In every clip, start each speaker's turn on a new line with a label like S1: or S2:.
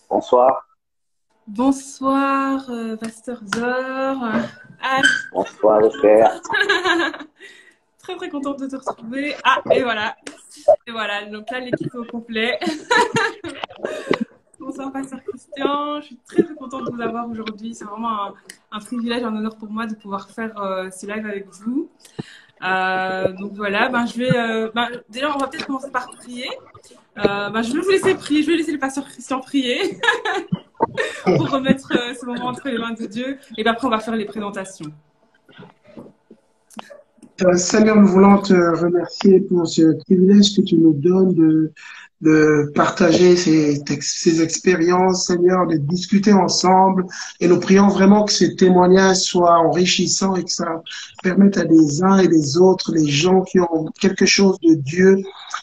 S1: Bonsoir.
S2: Bonsoir, Pasteur Zor. Ah,
S1: Bonsoir, Esther.
S2: très très contente de te retrouver. Ah, et voilà. Et voilà, donc là, l'équipe est au complet. Bonsoir, Pasteur Christian. Je suis très très contente de vous avoir aujourd'hui. C'est vraiment un privilège, un honneur pour moi de pouvoir faire ce live avec vous. Donc voilà, déjà, on va peut-être commencer par prier. Je vais vous laisser prier. Je vais laisser le Pasteur Christian prier pour remettre ce moment entre les mains de Dieu. Et après, on va faire les présentations.
S3: Seigneur, nous voulons te remercier pour ce privilège que tu nous donnes de partager ces expériences, Seigneur, de discuter ensemble. Et nous prions vraiment que ces témoignages soient enrichissants et que ça permette à des uns et des autres, les gens qui ont quelque chose de Dieu,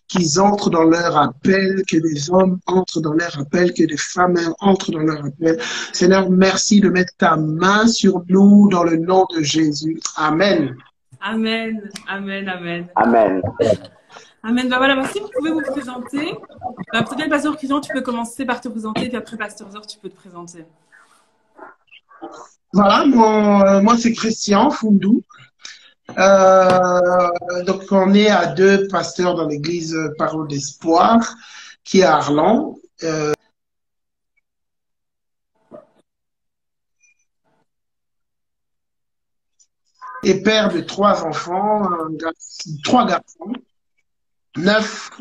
S3: qu'ils entrent dans leur appel, que des hommes entrent dans leur appel, que des femmes entrent dans leur appel. Seigneur, merci de mettre ta main sur nous dans le nom de Jésus. Amen.
S2: Amen, amen, amen.
S1: Amen.
S2: Amen. Voilà, si vous pouvez vous présenter. Peut-être, Pasteur Christian, tu peux commencer par te présenter, puis après, Pasteur Zor, tu peux te présenter.
S3: Voilà, moi c'est Christian Fundou. Donc on est à deux pasteurs dans l'église Parole d'Espoir, qui est à Arlan. Et père de trois enfants, trois garçons, 9,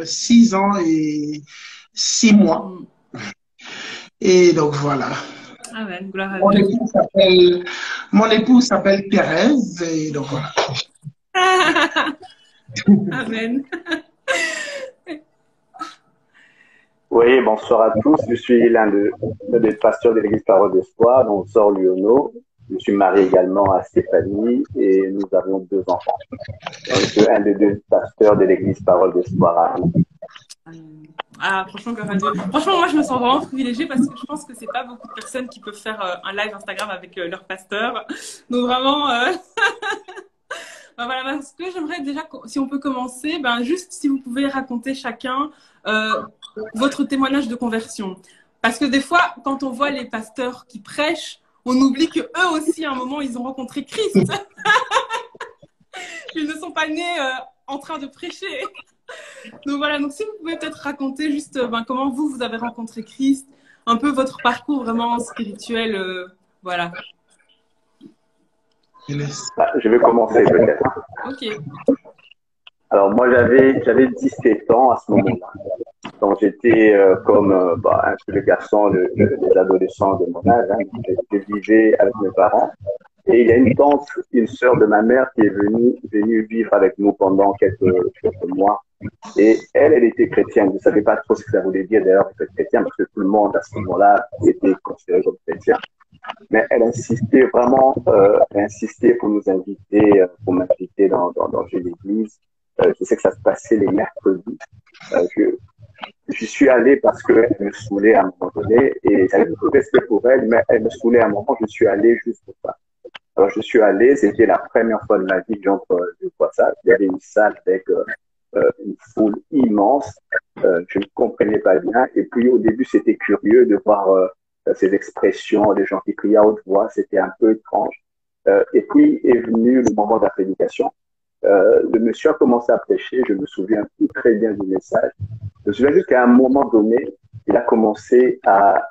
S3: 6 ans et 6 mois. Et donc voilà.
S2: Amen, gloire à Dieu.
S3: Mon épouse s'appelle Thérèse, et donc voilà.
S2: Amen.
S1: Oui, bonsoir à tous. Je suis l'un des pasteurs de l'église Parole d'Espoir, donc Zor Liono. Je suis marié également à Stéphanie et nous avons 2 enfants. Je suis un des 2 pasteurs de l'église Parole d'Espoir.
S2: Franchement, gloire à Dieu. Franchement, moi, je me sens vraiment privilégiée parce que je pense que c'est pas beaucoup de personnes qui peuvent faire un live Instagram avec leur pasteur. Donc vraiment, voilà, ce que j'aimerais déjà, si on peut commencer, juste si vous pouvez raconter chacun votre témoignage de conversion. Parce que des fois, quand on voit les pasteurs qui prêchent, on oublie que eux aussi, à un moment, ils ont rencontré Christ. Ils ne sont pas nés en train de prêcher. Donc voilà, donc si vous pouvez peut-être raconter juste comment vous avez rencontré Christ, un peu votre parcours vraiment spirituel, voilà.
S1: Je vais commencer peut-être.
S2: Ok.
S1: Alors moi j'avais 17 ans à ce moment-là. Donc j'étais comme un peu le garçon, les adolescents de mon âge. Je vivais avec mes parents. Et il y a une tante, une sœur de ma mère qui est venue vivre avec nous pendant quelques mois. Et elle était chrétienne. Je ne savais pas trop ce que ça voulait dire d'ailleurs être chrétien, parce que tout le monde à ce moment-là était considéré comme chrétien. Mais elle insistait vraiment, pour nous inviter, pour m'inviter dans une église. Je sais que ça se passait les mercredis. Je suis allé parce qu'elle me saoulait à un moment donné et j'avais beaucoup de respect pour elle, mais elle me saoulait à un moment, je suis allé juste pour ça. Alors je suis allé, c'était la première fois de ma vie que j'entre vois ça. Il y avait une salle avec une foule immense, je ne comprenais pas bien et puis au début c'était curieux de voir ces expressions, des gens qui crient à haute voix, c'était un peu étrange. Et puis est venu le moment de la prédication. Le monsieur a commencé à prêcher, je me souviens plus très bien du message. Je me souviens juste qu'à un moment donné, il a commencé à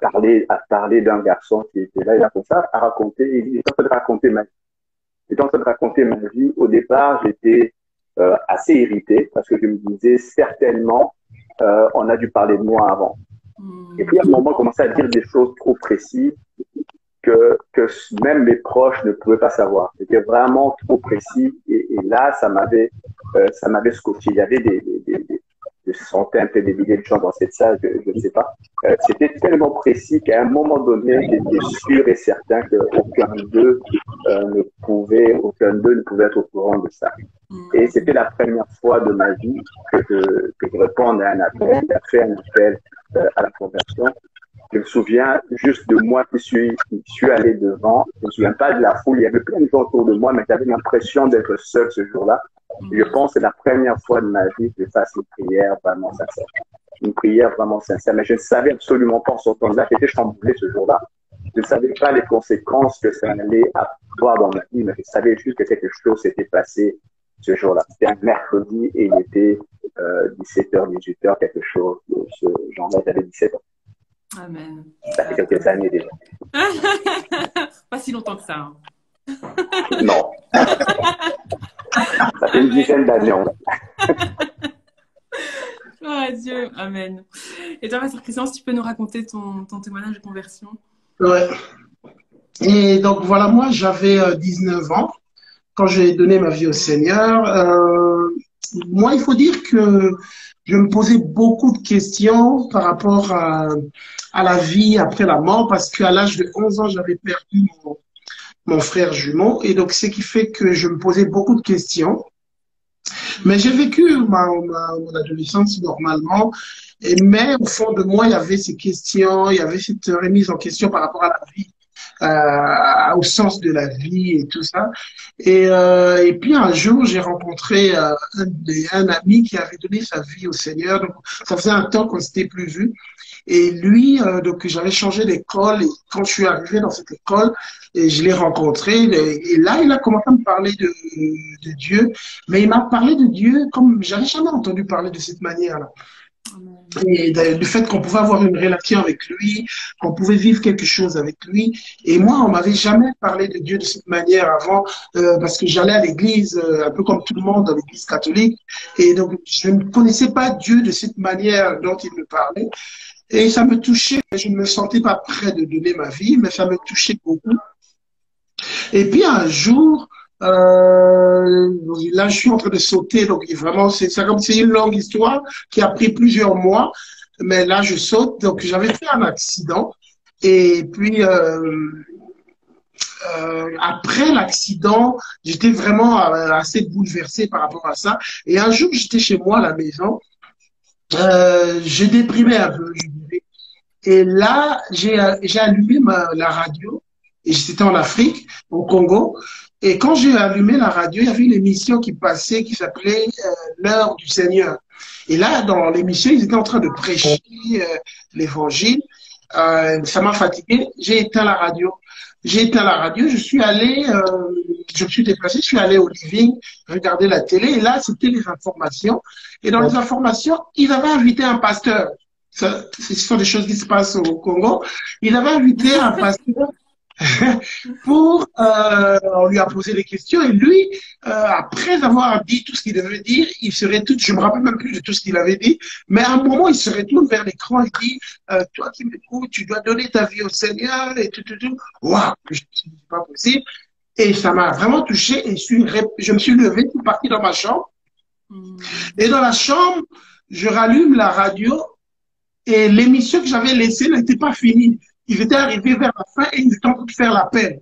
S1: parler d'un garçon qui était là, il a commencé à raconter, il était en train de raconter ma vie. Il était en train de raconter ma vie. Au départ, j'étais assez irrité parce que je me disais certainement, on a dû parler de moi avant. Et puis à un moment, il commençait à dire des choses trop précises que même mes proches ne pouvaient pas savoir. C'était vraiment trop précis et là, ça m'avait scotché. Il y avait des centaines, peut-être des milliers de gens dans cette salle, je ne sais pas. C'était tellement précis qu'à un moment donné, j'étais sûr et certain qu'aucun d'eux ne pouvait être au courant de ça. Et c'était la première fois de ma vie que je répondais à un appel, à faire un appel à la conversion. Je me souviens juste de moi qui suis allé devant. Je me souviens pas de la foule. Il y avait plein de gens autour de moi, mais j'avais l'impression d'être seul ce jour-là. Je pense que c'est la première fois de ma vie que je fasse une prière vraiment sincère. une prière vraiment sincère. Mais je ne savais absolument pas en sortant de là, j'étais chamboulé ce jour-là. Je ne savais pas les conséquences que ça allait avoir dans ma vie, mais je savais juste que quelque chose s'était passé ce jour-là. C'était un mercredi et il était 17h, 18h, quelque chose de ce genre-là. J'avais 17 ans.
S2: Amen.
S1: Ça fait quelques années déjà.
S2: Pas si longtemps que ça. Hein.
S1: Non. Ça fait une dizaine d'années.
S2: Oh Dieu, amen. Et toi, Pasteur Christian, si tu peux nous raconter ton témoignage de conversion?
S3: Ouais. Et donc voilà, moi j'avais 19 ans quand j'ai donné ma vie au Seigneur. Moi, il faut dire que je me posais beaucoup de questions par rapport à la vie après la mort, parce qu'à l'âge de 11 ans, j'avais perdu mon frère jumeau. Et donc, ce qui fait que je me posais beaucoup de questions. Mais j'ai vécu mon adolescence normalement. Mais au fond de moi, il y avait ces questions, il y avait cette remise en question par rapport à la vie, au sens de la vie et tout ça. Et puis un jour, j'ai rencontré un ami qui avait donné sa vie au Seigneur. Donc, ça faisait un temps qu'on s'était plus vu. Et lui, donc j'avais changé d'école et quand je suis arrivé dans cette école, et je l'ai rencontré et là, il a commencé à me parler de Dieu, mais il m'a parlé de Dieu comme j'avais jamais entendu parler de cette manière-là. Et du fait qu'on pouvait avoir une relation avec lui, qu'on pouvait vivre quelque chose avec lui. Et moi, on m'avait jamais parlé de Dieu de cette manière avant, parce que j'allais à l'église, un peu comme tout le monde, dans l'église catholique. Et donc, je ne connaissais pas Dieu de cette manière dont il me parlait. Et ça me touchait. Je ne me sentais pas prêt de donner ma vie, mais ça me touchait beaucoup. Et puis un jour, là, je suis en train de sauter, donc vraiment, c'est comme c'est une longue histoire qui a pris plusieurs mois, mais là, je saute. Donc, j'avais fait un accident, et puis après l'accident, j'étais vraiment assez bouleversé par rapport à ça. Et un jour, j'étais chez moi à la maison, je déprimais un peu, je dirais. Et là, j'ai allumé la radio, et c'était en Afrique, au Congo. Et quand j'ai allumé la radio, il y avait une émission qui passait qui s'appelait L'heure du Seigneur. Et là, dans l'émission, ils étaient en train de prêcher l'évangile. Ça m'a fatigué. J'ai éteint la radio. J'ai éteint la radio. Je suis allé, je me suis déplacé. Je suis allé au living, regarder la télé. Et là, c'était les informations. Et dans les informations, ils avaient invité un pasteur. Ce sont des choses qui se passent au Congo. Il avait invité un pasteur on lui a posé des questions et lui, après avoir dit tout ce qu'il devait dire, il serait tout, je me rappelle même plus de tout ce qu'il avait dit, mais à un moment, il se retourne vers l'écran et dit, toi qui m'écoutes, tu dois donner ta vie au Seigneur et tout. Waouh, je me suis dit, c'est pas possible. Et ça m'a vraiment touché et je me suis levé, je suis parti dans ma chambre. Et dans la chambre, je rallume la radio et l'émission que j'avais laissée n'était pas finie. Ils étaient arrivés vers la fin et ils étaient en train de faire l'appel.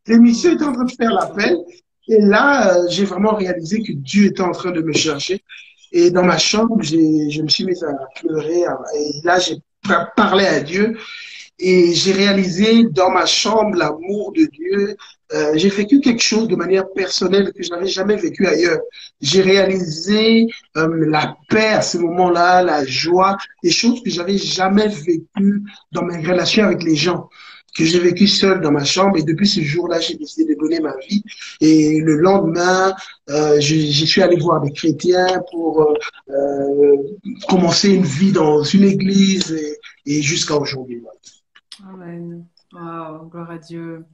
S3: L'émission était en train de faire l'appel. Et là, j'ai vraiment réalisé que Dieu était en train de me chercher. Et dans ma chambre, je me suis mise à pleurer. Et là, j'ai parlé à Dieu. Et j'ai réalisé dans ma chambre l'amour de Dieu. J'ai vécu quelque chose de manière personnelle que je n'avais jamais vécu ailleurs. J'ai réalisé la paix à ce moment-là, la joie, des choses que j'avais jamais vécues dans mes relations avec les gens, que j'ai vécu seul dans ma chambre. Et depuis ce jour-là, j'ai décidé de donner ma vie. Et le lendemain, j'y suis allé voir des chrétiens pour commencer une vie dans une église et jusqu'à aujourd'hui.
S2: Amen. Wow, gloire à Dieu.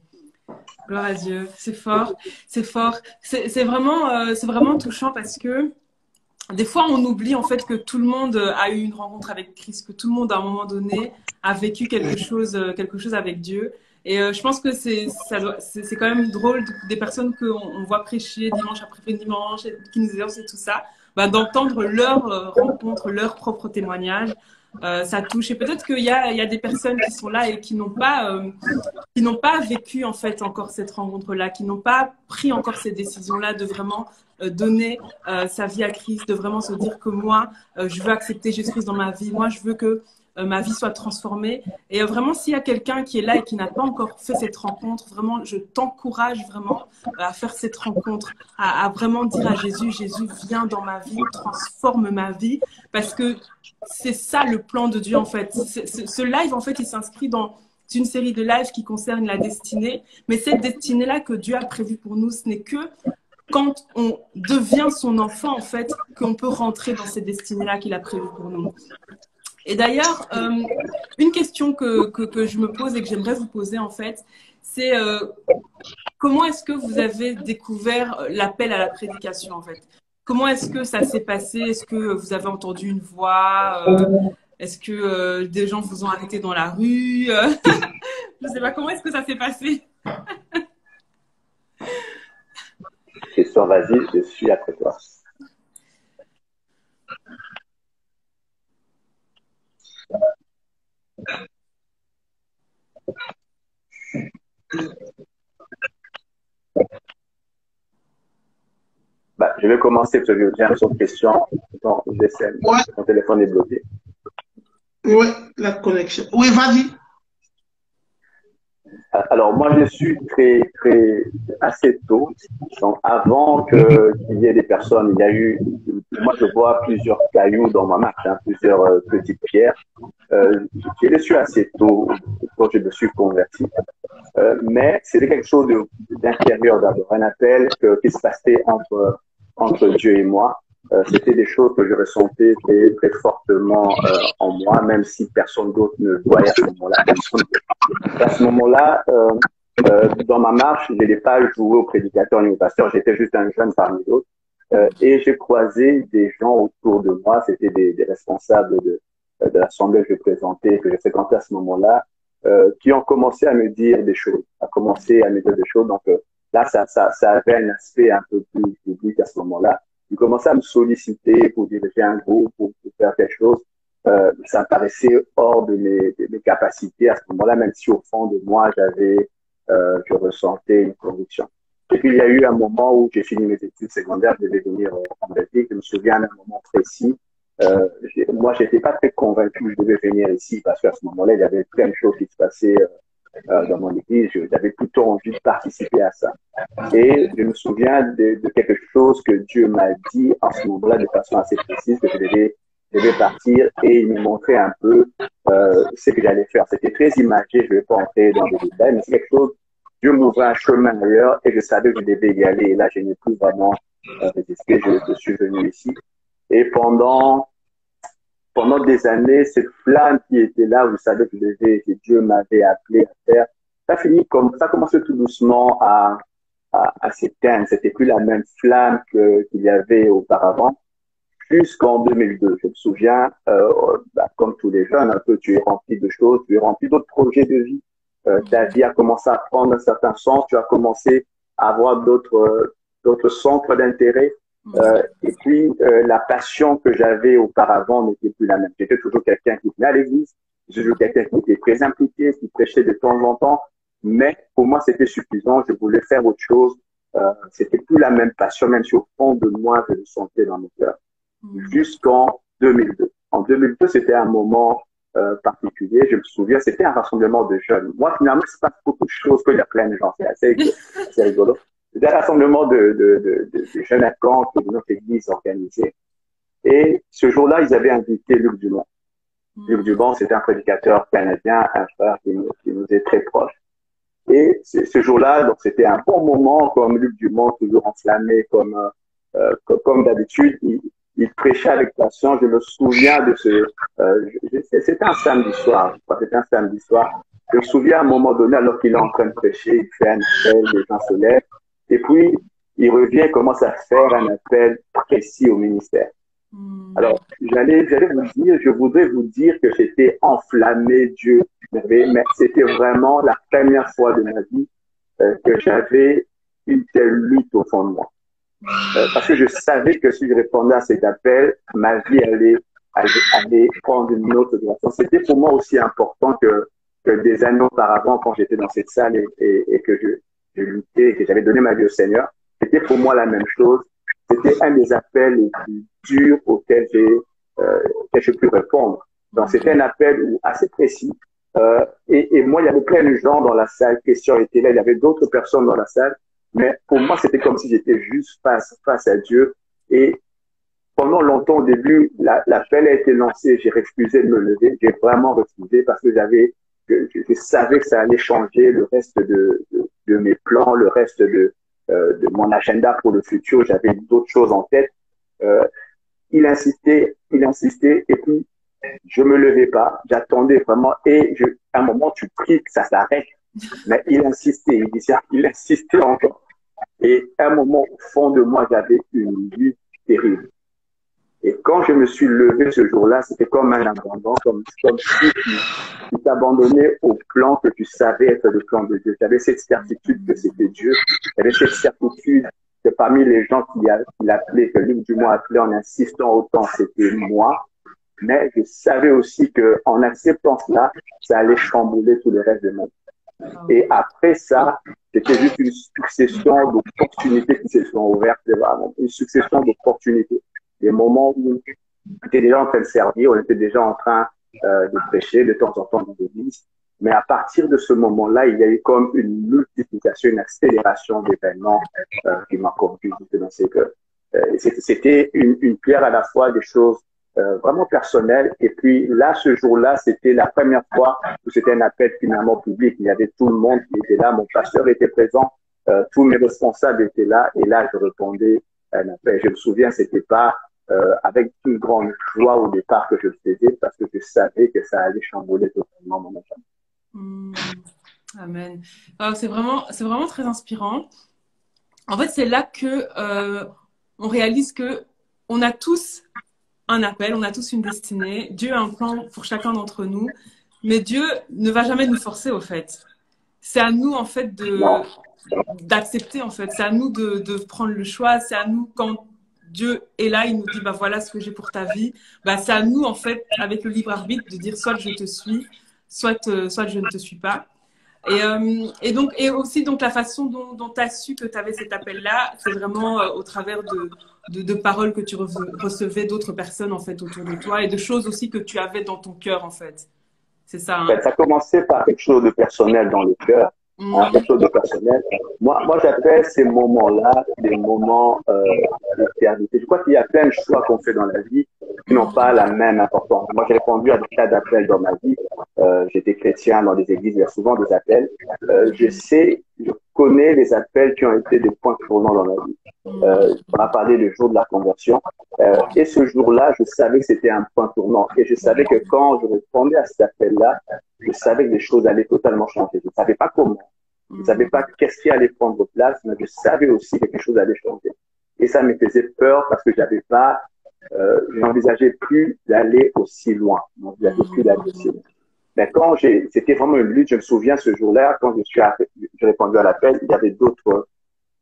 S2: Gloire à Dieu. C'est fort. C'est fort. C'est vraiment touchant parce que des fois, on oublie en fait que tout le monde a eu une rencontre avec Christ, que tout le monde à un moment donné a vécu quelque chose avec Dieu. Et je pense que c'est quand même drôle des personnes qu'on voit prêcher dimanche après dimanche, qui nous élancent et tout ça, d'entendre leur rencontre, leur propre témoignage. Ça touche. Et peut-être qu'il y a des personnes qui sont là et qui n'ont pas vécu en fait encore cette rencontre-là, qui n'ont pas pris encore ces décisions-là de vraiment donner sa vie à Christ, de vraiment se dire que moi, je veux accepter Jésus-Christ dans ma vie. Moi, je veux que ma vie soit transformée. Et vraiment, s'il y a quelqu'un qui est là et qui n'a pas encore fait cette rencontre, vraiment, je t'encourage vraiment à faire cette rencontre, à vraiment dire à Jésus, Jésus, viens dans ma vie, transforme ma vie, parce que c'est ça le plan de Dieu en fait. Ce live, en fait, il s'inscrit dans une série de lives qui concerne la destinée, mais cette destinée-là que Dieu a prévue pour nous, ce n'est que quand on devient son enfant, en fait, qu'on peut rentrer dans cette destinée-là qu'il a prévue pour nous. Et d'ailleurs, une question que je me pose et que j'aimerais vous poser, en fait, c'est comment est-ce que vous avez découvert l'appel à la prédication, en fait? Comment est-ce que ça s'est passé? Est-ce que vous avez entendu une voix? Est-ce que des gens vous ont arrêté dans la rue? Je ne sais pas, comment est-ce que ça s'est passé?
S1: Question, vas-y, je suis après toi. Bah, je vais commencer parce que j'ai une autre question. Donc,
S3: Ouais,
S1: mon téléphone est bloqué.
S3: ouais, la connexion. Oui, vas-y.
S1: Alors, moi, je suis assez tôt. Donc, avant qu'il y ait des personnes, moi, je vois plusieurs cailloux dans ma marche, hein, plusieurs petites pierres. Je les suis assez tôt quand je me suis converti. Mais c'était quelque chose d'intérieur d'abord, un appel qui se passait entre Dieu et moi. C'était des choses que je ressentais très fortement en moi, même si personne d'autre ne le voyait à ce moment-là. À ce moment-là, dans ma marche, je n'ai pas joué au prédicateur ni au pasteur, j'étais juste un jeune parmi d'autres. Et j'ai croisé des gens autour de moi, c'était des responsables de l'assemblée que je présentais, que je fréquentais à ce moment-là, qui ont commencé à me dire des choses, Donc là, ça avait un aspect un peu plus public à ce moment-là. Ils commençaient à me solliciter pour diriger un groupe, pour faire quelque chose. Ça me paraissait hors de mes capacités à ce moment-là, même si au fond de moi, je ressentais une conviction. Et puis, il y a eu un moment où j'ai fini mes études secondaires, je devais venir en Belgique. Je me souviens d'un moment précis. Moi, j'étais pas très convaincu que je devais venir ici parce qu'à ce moment-là, il y avait plein de choses qui se passaient dans mon église. J'avais plutôt envie de participer à ça. Et je me souviens de quelque chose que Dieu m'a dit à ce moment-là de façon assez précise, que je devais partir et il me montrait un peu ce que j'allais faire. C'était très imagé, je ne vais pas entrer dans les détails, mais c'est quelque chose, Dieu m'ouvrait un chemin ailleurs et je savais que je devais y aller. Et là, je n'ai plus vraiment résisté, je suis venu ici. Et pendant des années, cette flamme qui était là, vous savez que Dieu m'avait appelé à faire, ça commençait tout doucement à s'éteindre. C'était plus la même flamme qu'il y avait auparavant. Jusqu'en 2002, je me souviens, comme tous les jeunes, un peu, tu es rempli de choses, tu es rempli d'autres projets de vie. Ta vie a commencé à prendre un certain sens, tu as commencé à avoir d'autres centres d'intérêt. Et puis, la passion que j'avais auparavant n'était plus la même. J'étais toujours quelqu'un qui venait à l'église, j'étais toujours quelqu'un qui était très impliqué, qui prêchait de temps en temps, mais pour moi, c'était suffisant. Je voulais faire autre chose. C'était plus la même passion, même si au fond de moi, je le sentais dans mon cœur. Jusqu'en 2002. En 2002, c'était un moment particulier. Je me souviens, c'était un rassemblement de jeunes. Moi, finalement, c'est pas beaucoup de choses qu'il y a plein de gens. C'est assez rigolo. C'était un rassemblement de jeunes à Caen que notre église organisait. Et ce jour-là, ils avaient invité Luc Dumont. Luc Dumont, c'était un prédicateur canadien, un frère qui nous est très proche. Et ce jour-là, donc c'était un bon moment, comme Luc Dumont, toujours enflammé, comme d'habitude. Il prêchait avec passion. Je me souviens de c'était un samedi soir, je crois, c'était un samedi soir. Je me souviens à un moment donné, alors qu'il est en train de prêcher, il fait un appel, les gens se lèvent. Et puis, il revient et commence à faire un appel précis au ministère. Alors, je voudrais vous dire que j'étais enflammé, Dieu, mais c'était vraiment la première fois de ma vie que j'avais une telle lutte au fond de moi. Parce que je savais que si je répondais à cet appel, ma vie allait prendre une autre direction. C'était pour moi aussi important que des années auparavant, quand j'étais dans cette salle et que je luttais et que j'avais donné ma vie au Seigneur. C'était pour moi la même chose. C'était un des appels les plus durs auxquels j'ai pu répondre. Donc, c'était un appel assez précis. Et moi, il y avait plein de gens dans la salle. Christian était là, il y avait d'autres personnes dans la salle. Mais pour moi, c'était comme si j'étais juste face à Dieu. Et pendant longtemps, au début, l'appel a été lancé. J'ai refusé de me lever. J'ai vraiment refusé parce que je savais que ça allait changer le reste de mes plans, le reste de mon agenda pour le futur. J'avais d'autres choses en tête. Il insistait, et puis je me levais pas. J'attendais vraiment, et à un moment, tu pries que ça s'arrête. Mais il insistait encore. Et à un moment, au fond de moi, j'avais une lutte terrible. Et quand je me suis levé ce jour-là, c'était comme un abandon, comme si tu t'abandonnais au plan que tu savais être le plan de Dieu. J'avais cette certitude que c'était Dieu. J'avais cette certitude que parmi les gens qui l'appelaient, que Luc Dumont appelait en insistant autant, c'était moi. Mais je savais aussi que en acceptant cela, ça allait chambouler tout le reste de ma vie. Et après ça, c'était juste une succession d'opportunités qui se sont ouvertes, vraiment, une succession d'opportunités. Des moments où on était déjà en train de servir, on était déjà en train de prêcher de temps en temps dans l'église. Mais à partir de ce moment-là, il y a eu comme une multiplication, une accélération d'événements qui m'a conduit. C'était une pierre à la fois des choses vraiment personnelles. Et puis là, ce jour-là, c'était la première fois où c'était un appel finalement public. Il y avait tout le monde qui était là. Mon pasteur était présent. Tous mes responsables étaient là. Et là, je répondais à un appel. Je me souviens, c'était pas avec une grande joie au départ que je le faisais parce que je savais que ça allait chambouler totalement mon enfant.
S2: Amen. C'est vraiment très inspirant. En fait, c'est là que on réalise que on a tous un appel, on a tous une destinée. Dieu a un plan pour chacun d'entre nous, mais Dieu ne va jamais nous forcer au fait. C'est à nous en fait d'accepter en fait. C'est à nous de prendre le choix. C'est à nous quand Dieu est là, il nous dit, bah voilà ce que j'ai pour ta vie. Bah, c'est à nous, en fait, avec le libre arbitre, de dire soit je te suis, soit je ne te suis pas. Et aussi, donc, la façon dont tu as su que tu avais cet appel-là, c'est vraiment au travers de paroles que tu recevais d'autres personnes, en fait, autour de toi et de choses aussi que tu avais dans ton cœur, en fait. C'est ça. Hein?
S1: Ça commençait par quelque chose de personnel dans le cœur. Quelque chose de personnel. Moi, j'appelle ces moments-là des moments d'éternité. Je crois qu'il y a plein de choix qu'on fait dans la vie qui n'ont pas la même importance. Moi, j'ai répondu à des tas d'appels dans ma vie. J'étais chrétien dans des églises, il y a souvent des appels. Je connais les appels qui ont été des points tournants dans ma vie. On a parlé du jour de la conversion. Et ce jour-là, je savais que c'était un point tournant. Et je savais que quand je répondais à cet appel-là, je savais que les choses allaient totalement changer. Je ne savais pas comment. Je ne savais pas qu'est-ce qui allait prendre place, mais je savais aussi que quelque chose allait changer. Et ça me faisait peur parce que je n'envisageais plus d'aller aussi loin. Je n'envisageais plus d'aller aussi loin. Mais c'était vraiment une lutte. Je me souviens ce jour-là, quand j'ai répondu à l'appel, il y avait d'autres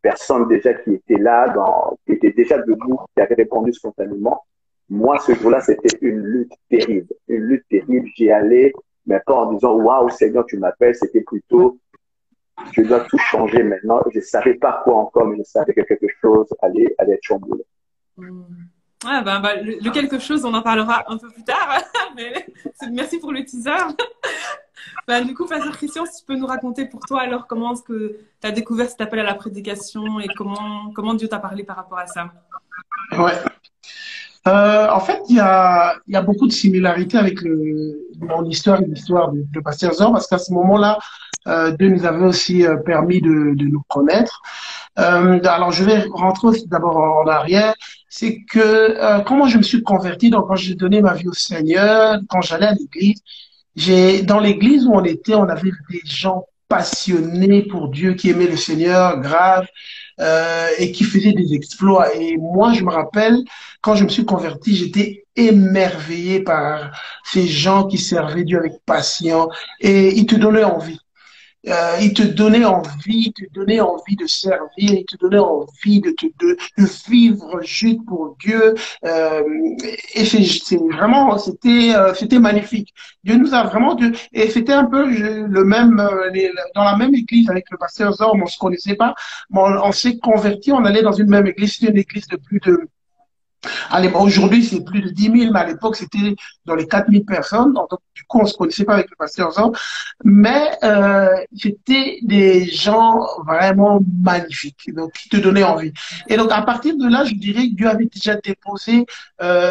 S1: personnes déjà qui étaient là, qui étaient déjà debout, qui avaient répondu spontanément. Moi, ce jour-là, c'était une lutte terrible. Une lutte terrible. J'y allais, mais pas en disant, waouh, Seigneur, tu m'appelles. C'était plutôt, je dois tout changer maintenant. Je ne savais pas quoi encore, mais je savais que quelque chose allait être chamboulé.
S2: Ouais, le quelque chose, on en parlera un peu plus tard. Mais merci pour le teaser. Du coup, Pasteur Christian, si tu peux nous raconter pour toi, alors, comment est-ce que tu as découvert cet appel à la prédication et comment Dieu t'a parlé par rapport à ça?
S3: Ouais. En fait, il y a beaucoup de similarités avec mon histoire et l'histoire de Pasteur Zor, parce qu'à ce moment-là, Dieu nous avait aussi permis de nous connaître. Alors, je vais rentrer aussi d'abord en arrière. C'est que comment je me suis converti, donc quand j'ai donné ma vie au Seigneur, quand j'allais à l'église, dans l'église où on était, on avait des gens passionnés pour Dieu, qui aimaient le Seigneur, grave, et qui faisaient des exploits. Et moi, je me rappelle, quand je me suis converti, j'étais émerveillé par ces gens qui servaient Dieu avec passion, et ils te donnaient envie. Il te donnait envie, de servir, il te donnait envie de vivre juste pour Dieu. Et c'était magnifique. Dieu nous a vraiment et c'était un peu le même, dans la même église avec le pasteur Zor, on se connaissait pas, mais on s'est convertis, on allait dans une même église, c'était une église de plus de Aujourd'hui, c'est plus de 10 000, mais à l'époque, c'était dans les 4 000 personnes. Donc, du coup, on se connaissait pas avec le pasteur Jean. Mais c'était des gens vraiment magnifiques, donc qui te donnaient envie. Et donc, à partir de là, je dirais que Dieu avait déjà déposé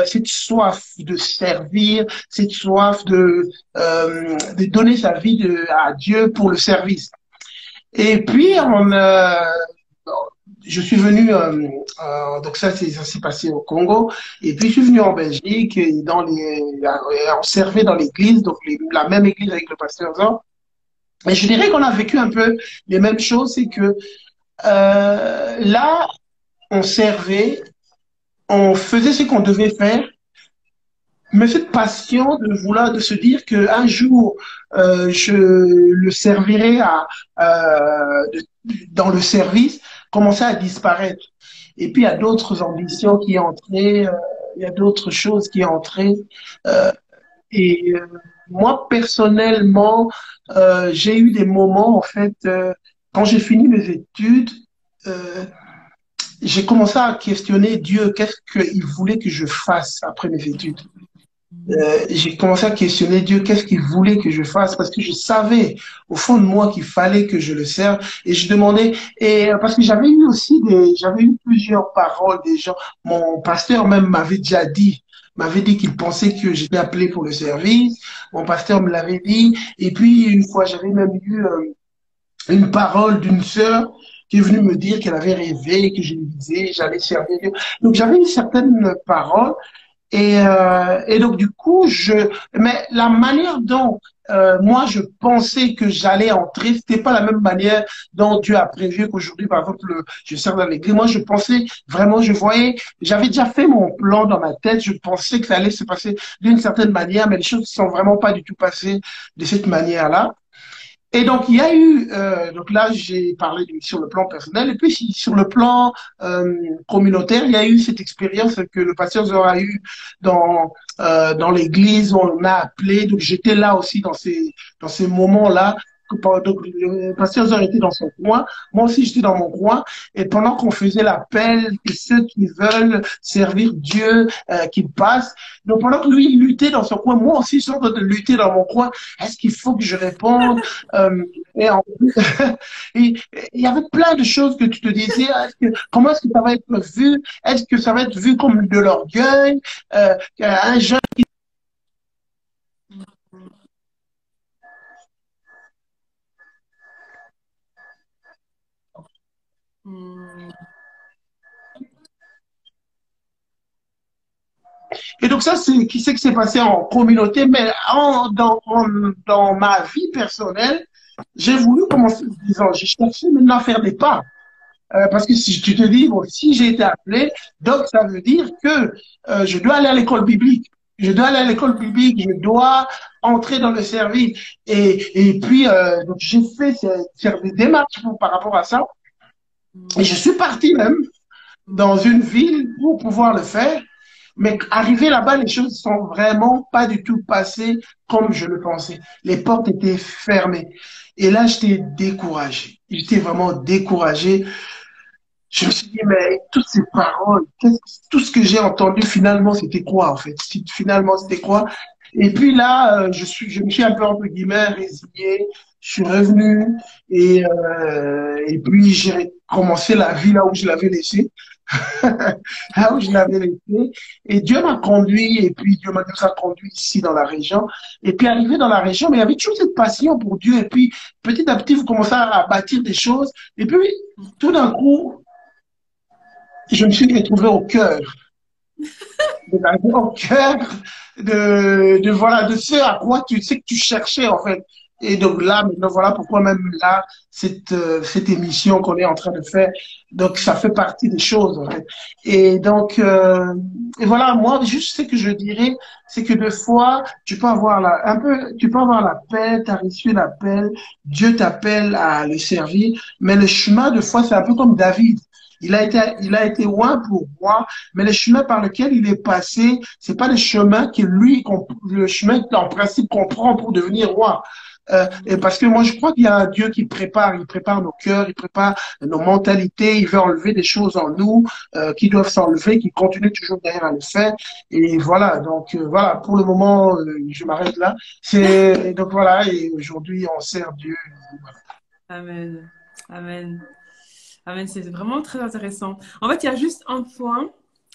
S3: cette soif de servir, cette soif de donner sa vie à Dieu pour le service. Et puis, je suis venu, donc ça s'est passé au Congo, et puis je suis venu en Belgique, et on servait dans l'église, donc la même église avec le pasteur Jean. Et je dirais qu'on a vécu un peu les mêmes choses, c'est que là, on servait, on faisait ce qu'on devait faire, mais cette passion de se dire qu'un jour, je le servirai dans le service, commençait à disparaître. Et puis, il y a d'autres ambitions qui entraient, il y a d'autres choses qui entraient. Euh, et moi, personnellement, j'ai eu des moments, en fait, quand j'ai fini mes études, euh, j'ai commencé à questionner Dieu, qu'est-ce qu'il voulait que je fasse après mes études. J'ai commencé à questionner Dieu, qu'est-ce qu'il voulait que je fasse, parce que je savais au fond de moi qu'il fallait que je le serve, et je demandais, et parce que j'avais eu plusieurs paroles des gens. Mon pasteur même m'avait dit qu'il pensait que j'étais appelé pour le service. Mon pasteur me l'avait dit, et puis une fois j'avais même eu une parole d'une sœur qui est venue me dire qu'elle avait rêvé, que je lui disais, j'allais servir Dieu. Donc j'avais une certaine parole. Et donc du coup, mais la manière dont moi je pensais que j'allais entrer, c'était pas la même manière dont Dieu a prévu qu'aujourd'hui, par exemple, je sers dans l'église. Moi, je pensais vraiment, j'avais déjà fait mon plan dans ma tête. Je pensais que ça allait se passer d'une certaine manière, mais les choses ne sont vraiment pas du tout passées de cette manière-là. Et donc, il y a eu, donc là, j'ai parlé sur le plan personnel, et puis sur le plan communautaire, il y a eu cette expérience que le pasteur Zora a eu dans l'église, on m'a appelé, donc j'étais là aussi dans ces moments-là. Donc, le pasteur Zora était dans son coin, moi aussi j'étais dans mon coin, et pendant qu'on faisait l'appel, que ceux qui veulent servir Dieu, qu'ils passent, donc pendant que lui il luttait dans son coin, moi aussi je suis en train de lutter dans mon coin, est-ce qu'il faut que je réponde? Et en plus, il y avait plein de choses que tu te disais. Comment est-ce que ça va être vu? Est-ce que ça va être vu comme de l'orgueil? Un jeune qui... Et donc ça, c'est qui sait que c'est passé en communauté, mais dans ma vie personnelle, j'ai voulu commencer en disant, j'ai cherché maintenant à faire des pas. Parce que si tu te dis, bon, si j'ai été appelé, donc ça veut dire que je dois aller à l'école biblique. Je dois aller à l'école biblique, je dois entrer dans le service. Et puis, donc j'ai fait faire des démarches par rapport à ça. Et je suis parti même dans une ville pour pouvoir le faire. Mais arrivé là-bas, les choses sont vraiment pas du tout passées comme je le pensais. Les portes étaient fermées. Et là, j'étais découragé. J'étais vraiment découragé. Je me suis dit, mais toutes ces paroles, tout ce que j'ai entendu, finalement, c'était quoi, en fait? Finalement, c'était quoi? Et puis là, je me suis un peu, entre guillemets, résigné. Je suis revenu et puis j'ai commencé la vie là où je l'avais laissé. Là où je l'avais laissé. Et Dieu m'a conduit, et puis Dieu m'a nous a conduit ici dans la région. Et puis arrivé dans la région, mais il y avait toujours cette passion pour Dieu. Et puis petit à petit, vous commencez à bâtir des choses. Et puis tout d'un coup, je me suis retrouvé au cœur. Au cœur voilà, de ce à quoi tu sais que tu cherchais, en fait. Et donc là, maintenant, voilà pourquoi même là, cette émission qu'on est en train de faire, donc ça fait partie des choses, en fait. Et donc, et voilà, moi, juste ce que je dirais, c'est que des fois, tu peux avoir tu peux avoir l'appel, tu as reçu l'appel, Dieu t'appelle à le servir, mais le chemin, des fois, c'est un peu comme David. Il a été loin pour moi, mais le chemin par lequel il est passé, c'est pas le chemin le chemin qu'en principe qu'on prend pour devenir roi. Et parce que moi, je crois qu'il y a un Dieu qui prépare, il prépare nos cœurs, il prépare nos mentalités, il veut enlever des choses en nous qui doivent s'enlever, qui continuent toujours derrière à le faire. Et voilà, donc voilà, pour le moment, je m'arrête là. C'est donc voilà, et aujourd'hui, on sert Dieu.
S2: Amen. Amen. Amen. C'est vraiment très intéressant. En fait, il y a juste un point.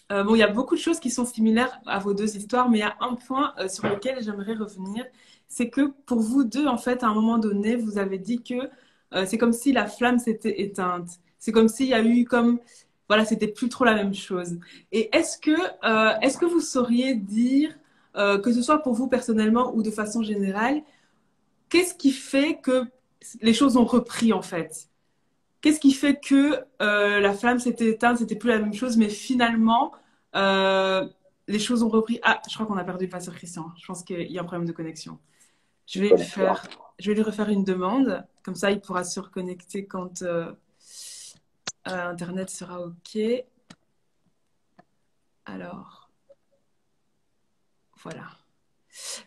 S2: Bon, il y a beaucoup de choses qui sont similaires à vos deux histoires, mais il y a un point sur lequel j'aimerais revenir. C'est que pour vous deux, en fait, à un moment donné, vous avez dit que c'est comme si la flamme s'était éteinte. C'est comme s'il y a eu comme, voilà, c'était plus trop la même chose. Et est-ce que vous sauriez dire, que ce soit pour vous personnellement ou de façon générale, qu'est-ce qui fait que les choses ont repris, en fait? Qu'est-ce qui fait que la flamme s'était éteinte, c'était plus la même chose, mais finalement, les choses ont repris. Ah, je crois qu'on a perdu le pasteur Christian. Je pense qu'il y a un problème de connexion. Je vais lui refaire une demande. Comme ça, il pourra se reconnecter quand Internet sera OK. Alors, voilà.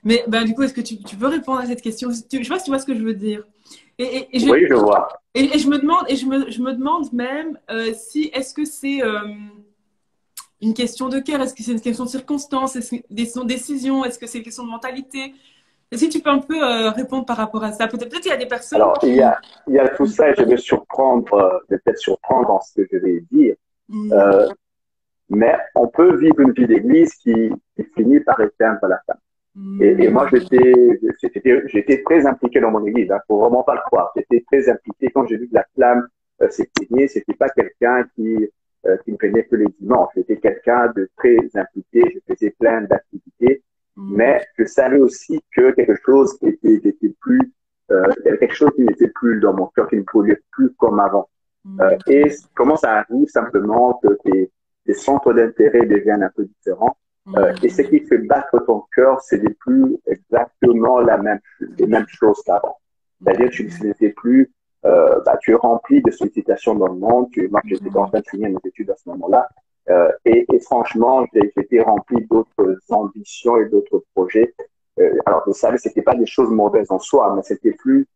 S2: Mais ben, du coup, est-ce que tu peux répondre à cette question? Je ne sais pas si tu vois ce que je veux dire.
S1: Oui, je vois.
S2: Et je me demande, je me demande même si est-ce que c'est une question de cœur, est-ce que c'est une question de circonstance, est-ce que c'est une question de décision, est-ce que c'est une question de mentalité? Si tu peux un peu répondre par rapport à ça. Peut-être il y a des personnes
S1: Alors, il y a tout ça et je vais peut-être surprendre dans ce que je vais dire. Mais on peut vivre une vie d'église qui finit par éteindre la flamme. Et moi, j'étais très impliqué dans mon église. Faut vraiment pas le croire. J'étais très impliqué quand j'ai vu que la flamme s'éteignait. C'était pas quelqu'un qui ne venait que les dimanches. J'étais quelqu'un de très impliqué. Je faisais plein d'activités, mais je savais aussi que quelque chose était plus, il y avait quelque chose qui n'était plus dans mon cœur, qui ne brûlait plus comme avant. Et comment ça arrive simplement que tes centres d'intérêt deviennent un peu différents. Et ce qui fait battre ton cœur, ce n'est plus exactement les mêmes choses qu'avant. C'est-à-dire, tu n'étais plus, tu es rempli de sollicitations dans le monde. Moi, j'étais en train de finir mes études à ce moment-là. Et franchement, j'étais rempli d'autres ambitions et d'autres projets. Alors, vous savez, c'était pas des choses mauvaises en soi, mais c'était plus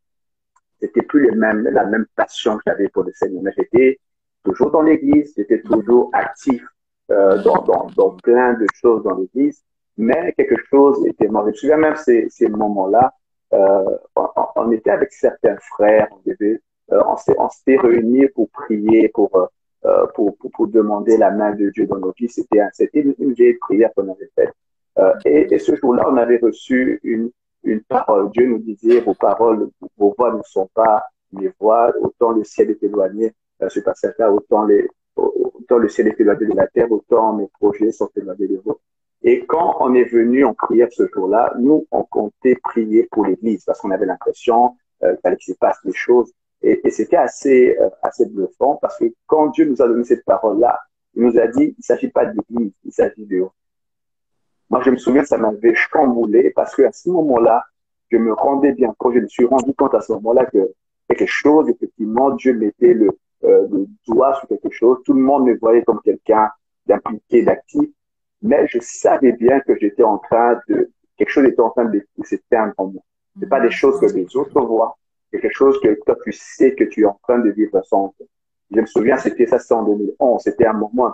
S1: la même passion que j'avais pour le Seigneur. Mais j'étais toujours dans l'église, j'étais toujours actif dans plein de choses dans l'église, mais quelque chose était mort. Je me souviens même ces moments-là, on était avec certains frères, on s'était réunis pour prier, pour demander la main de Dieu dans nos vies. C'était une vieille prière qu'on avait faite. Et ce jour-là, on avait reçu une parole. Dieu nous disait, vos voix ne sont pas mes voix, autant le ciel est éloigné, ce passage-là, autant le ciel est éloigné de la terre, autant mes projets sont éloignés de vous. Et quand on est venu en prière ce jour-là, nous, on comptait prier pour l'Église parce qu'on avait l'impression qu'il fallait qu'il se passe des choses. Et c'était assez bluffant parce que quand Dieu nous a donné cette parole-là, il nous a dit, il ne s'agit pas de l'Église, il s'agit de vous. Moi, je me souviens, ça m'avait chamboulé parce qu'à ce moment-là, je me rendais bien compte, je me suis rendu compte à ce moment-là que quelque chose, effectivement, Dieu mettait le doigt sur quelque chose. Tout le monde me voyait comme quelqu'un d'impliqué, d'actif, mais je savais bien que quelque chose était en train de s'éteindre en moi. C'est pas des choses que les autres voient, c'est quelque chose que toi tu sais que tu es en train de vivre sans. Je me souviens, c'était en 2011, c'était un moment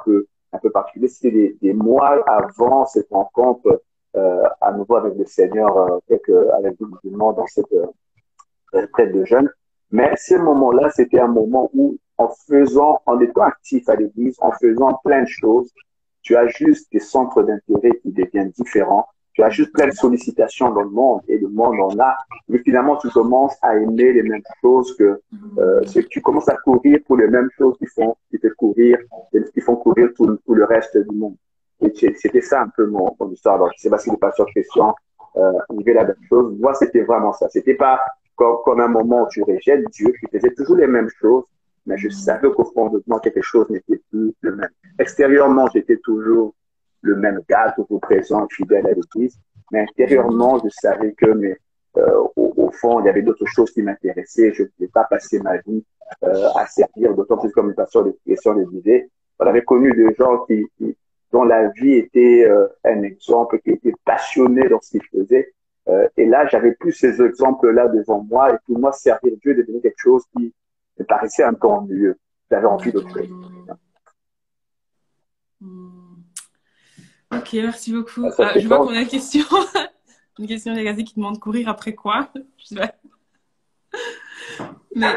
S1: un peu particulier, c'était des mois avant cette rencontre à nouveau avec le Seigneur, avec des musulmans dans cette retraite de jeunes. Mais ce moment-là, c'était un moment où, en étant actif à l'église, en faisant plein de choses, tu as juste des centres d'intérêt qui deviennent différents. Tu as juste plein de sollicitations dans le monde et le monde en a. Mais finalement, tu commences à aimer les mêmes choses tu commences à courir pour les mêmes choses qui font courir tout le reste du monde. Et c'était ça un peu mon histoire. Alors, je sais pas si le pasteur Christian vivait la même chose. Moi, c'était vraiment ça. C'était pas comme un moment où tu rejettes Dieu, tu faisais toujours les mêmes choses, mais je savais qu'au fond de moi, quelque chose n'était plus le même. Extérieurement, j'étais toujours le même gars, toujours présent, fidèle à l'église, mais intérieurement, je savais que au fond, il y avait d'autres choses qui m'intéressaient. Je ne voulais pas passer ma vie à servir, d'autant plus comme le pasteur de Christian le disait. On avait connu des gens dont la vie était un exemple, qui étaient passionnés dans ce qu'ils faisaient. Et là, j'avais plus ces exemples-là devant moi. Et pour moi, servir Dieu est devenu quelque chose qui me paraissait un peu ennuyeux. J'avais envie d'autre chose.
S2: Ok, merci beaucoup.
S1: Ça
S2: Je vois
S1: t'étonne?
S2: qu'on a une question. Une question Legacy qui demande courir après quoi? Je sais pas. Mais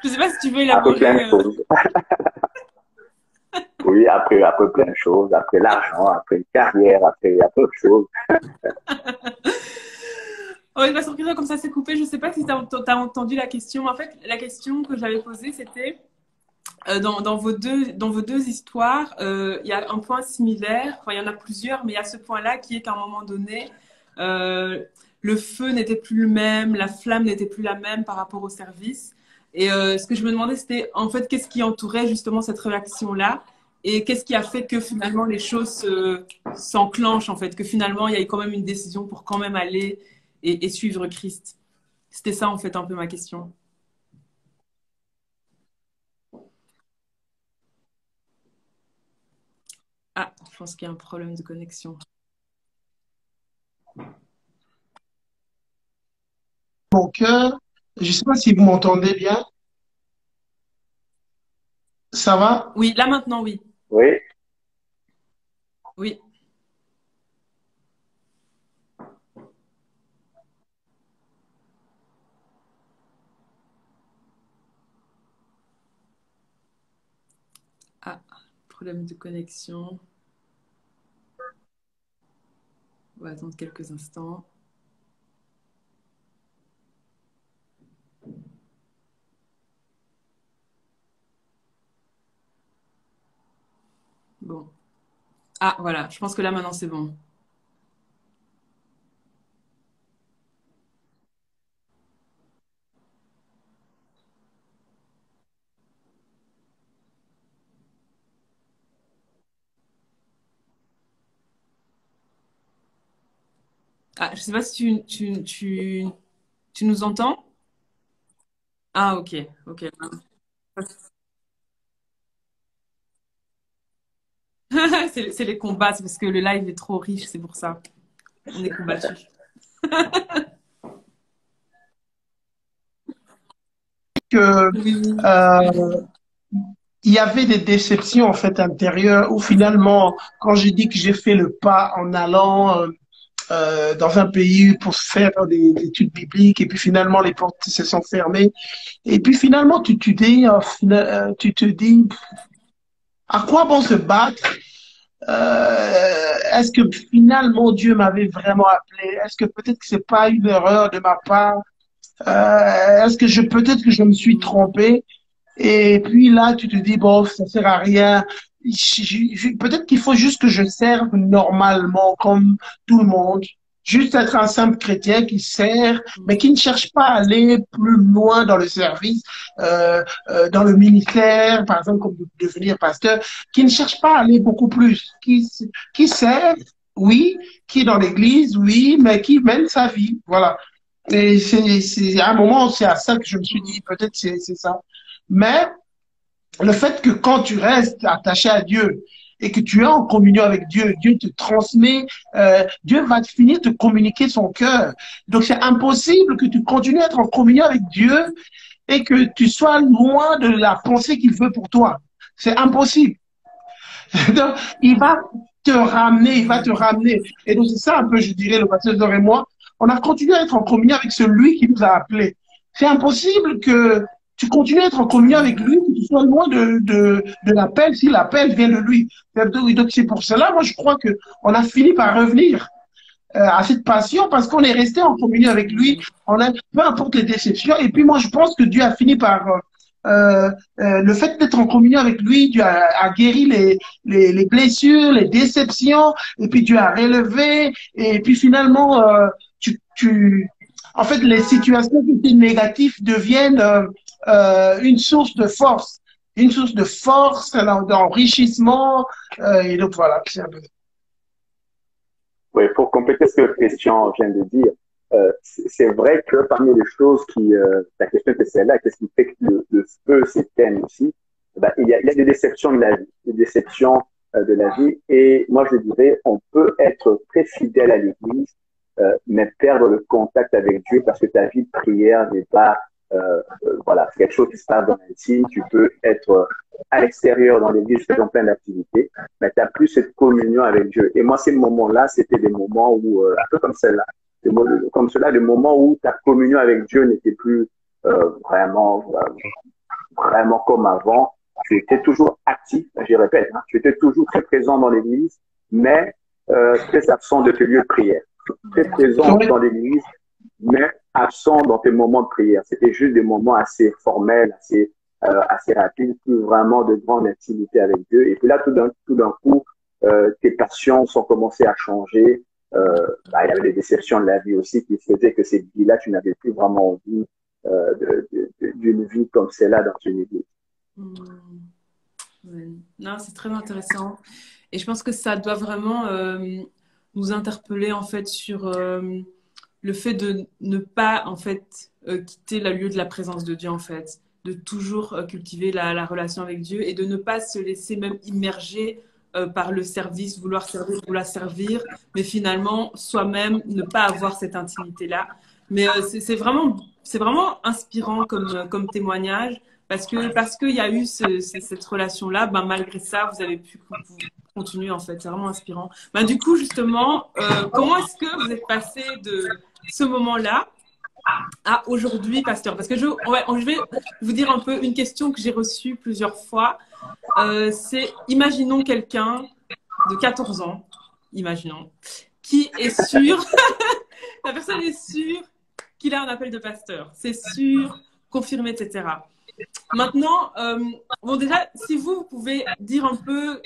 S2: je sais pas si tu veux
S1: Après plein de
S2: élaborer.
S1: choses. Oui, après plein de choses. Après l'argent, après une carrière, après autre chose.
S2: Oui, bah, sur comme ça s'est coupé. Je sais pas si tu as entendu la question. En fait, la question que j'avais posée, c'était dans vos deux histoires, il y a un point similaire. Enfin, il y en a plusieurs, mais il y a ce point-là qui est qu'à un moment donné, euh, le feu n'était plus le même, la flamme n'était plus la même par rapport au service. Et ce que je me demandais, c'était en fait, qu'est-ce qui entourait justement cette réaction-là? Et qu'est-ce qui a fait que finalement les choses s'enclenchent, en fait, que finalement il y a eu quand même une décision pour quand même aller et suivre Christ? C'était ça, en fait, un peu ma question. Ah, je pense qu'il y a un problème de connexion.
S3: Mon cœur, je ne sais pas si vous m'entendez bien. Ça va?
S2: Oui, là maintenant, oui.
S1: Oui.
S2: Oui. Ah, problème de connexion. On va attendre quelques instants. Bon. Ah, voilà. Je pense que là maintenant, c'est bon. Ah, je sais pas si tu nous entends? Ah, ok. Ok. C'est les combats, c'est parce que le live est trop riche, c'est pour ça. On est combattus.
S3: Que
S2: Oui.
S3: euh, il y avait des déceptions en fait intérieures où finalement, quand j'ai dit que j'ai fait le pas en allant dans un pays pour faire des études bibliques et puis finalement les portes se sont fermées et puis finalement tu te dis à quoi bon se battre. Est-ce que finalement Dieu m'avait vraiment appelé? Est-ce que peut-être que c'est pas une erreur de ma part? Est-ce que peut-être que je me suis trompé? Et puis là, tu te dis, bon, ça sert à rien. Peut-être qu'il faut juste que je serve normalement, comme tout le monde. Juste être un simple chrétien qui sert, mais qui ne cherche pas à aller plus loin dans le service, dans le ministère, par exemple, comme devenir pasteur, qui ne cherche pas à aller beaucoup plus, qui sert, oui, qui est dans l'église, oui, mais qui mène sa vie. Voilà. Et c'est à un moment, c'est à ça que je me suis dit, peut-être c'est ça. Mais le fait que quand tu restes attaché à Dieu et que tu es en communion avec Dieu, Dieu te transmet, Dieu va finir de te communiquer son cœur. Donc c'est impossible que tu continues à être en communion avec Dieu et que tu sois loin de la pensée qu'il veut pour toi. C'est impossible. Donc, il va te ramener, il va te ramener. Et donc c'est ça un peu, je dirais, le pasteur Zor et moi, on a continué à être en communion avec celui qui nous a appelés. C'est impossible que tu continues à être en communion avec lui, que tu sois loin de l'appel, si l'appel vient de lui. Donc c'est pour cela, moi je crois que on a fini par revenir à cette passion parce qu'on est resté en communion avec lui, on a, peu importe les déceptions. Et puis moi je pense que Dieu a fini par le fait d'être en communion avec lui, Dieu a guéri les blessures, les déceptions, et puis Dieu a relevé, et puis finalement, en fait, les situations qui étaient négatives deviennent une source de force, d'enrichissement, et donc voilà, c'est un peu.
S1: Oui, pour compléter ce que Christian vient de dire, c'est vrai que parmi les choses la question était celle-là, qu'est-ce qui fait que le feu s'éteigne aussi? Ben, il y a des déceptions de la vie, des déceptions de la vie. Et moi, je dirais, on peut être très fidèle à l'Église, mais perdre le contact avec Dieu parce que ta vie de prière n'est pas, voilà, quelque chose qui se passe dans l'intime. Tu peux être à l'extérieur dans l'Église, faisant plein d'activités, mais tu n'as plus cette communion avec Dieu. Et moi, ces moments-là, c'était des moments où, un peu comme celle-là, comme cela, des moments où ta communion avec Dieu n'était plus vraiment comme avant. Tu étais toujours actif, je répète, hein, tu étais toujours très présent dans l'église, mais très absent de tes lieux de prière. Très présent dans l'église, mais absent dans tes moments de prière. C'était juste des moments assez formels, assez rapides, plus vraiment de grande intimité avec Dieu. Et puis là, tout d'un coup, tes passions sont commencées à changer. Il y avait des déceptions de la vie aussi qui faisaient que cette vie-là, tu n'avais plus vraiment envie d'une vie comme celle-là dans une église.
S2: Ouais. Non, c'est très intéressant. Et je pense que ça doit vraiment nous interpeller en fait sur le fait de ne pas en fait quitter le lieu de la présence de Dieu en fait, de toujours cultiver la relation avec Dieu et de ne pas se laisser même immerger par le service, vouloir servir, mais finalement soi-même ne pas avoir cette intimité-là. Mais c'est vraiment inspirant comme témoignage. Parce qu'il y a eu cette relation-là, ben, malgré ça, vous avez pu continuer, en fait. C'est vraiment inspirant. Ben, du coup, justement, comment est-ce que vous êtes passé de ce moment-là à aujourd'hui, pasteur? Parce que je vais vous dire un peu une question que j'ai reçue plusieurs fois. C'est, imaginons quelqu'un de 14 ans, imaginons, qui est sûr, la personne est sûre qu'il a un appel de pasteur. C'est sûr, confirmé, etc. Maintenant, bon déjà, si vous pouvez dire un peu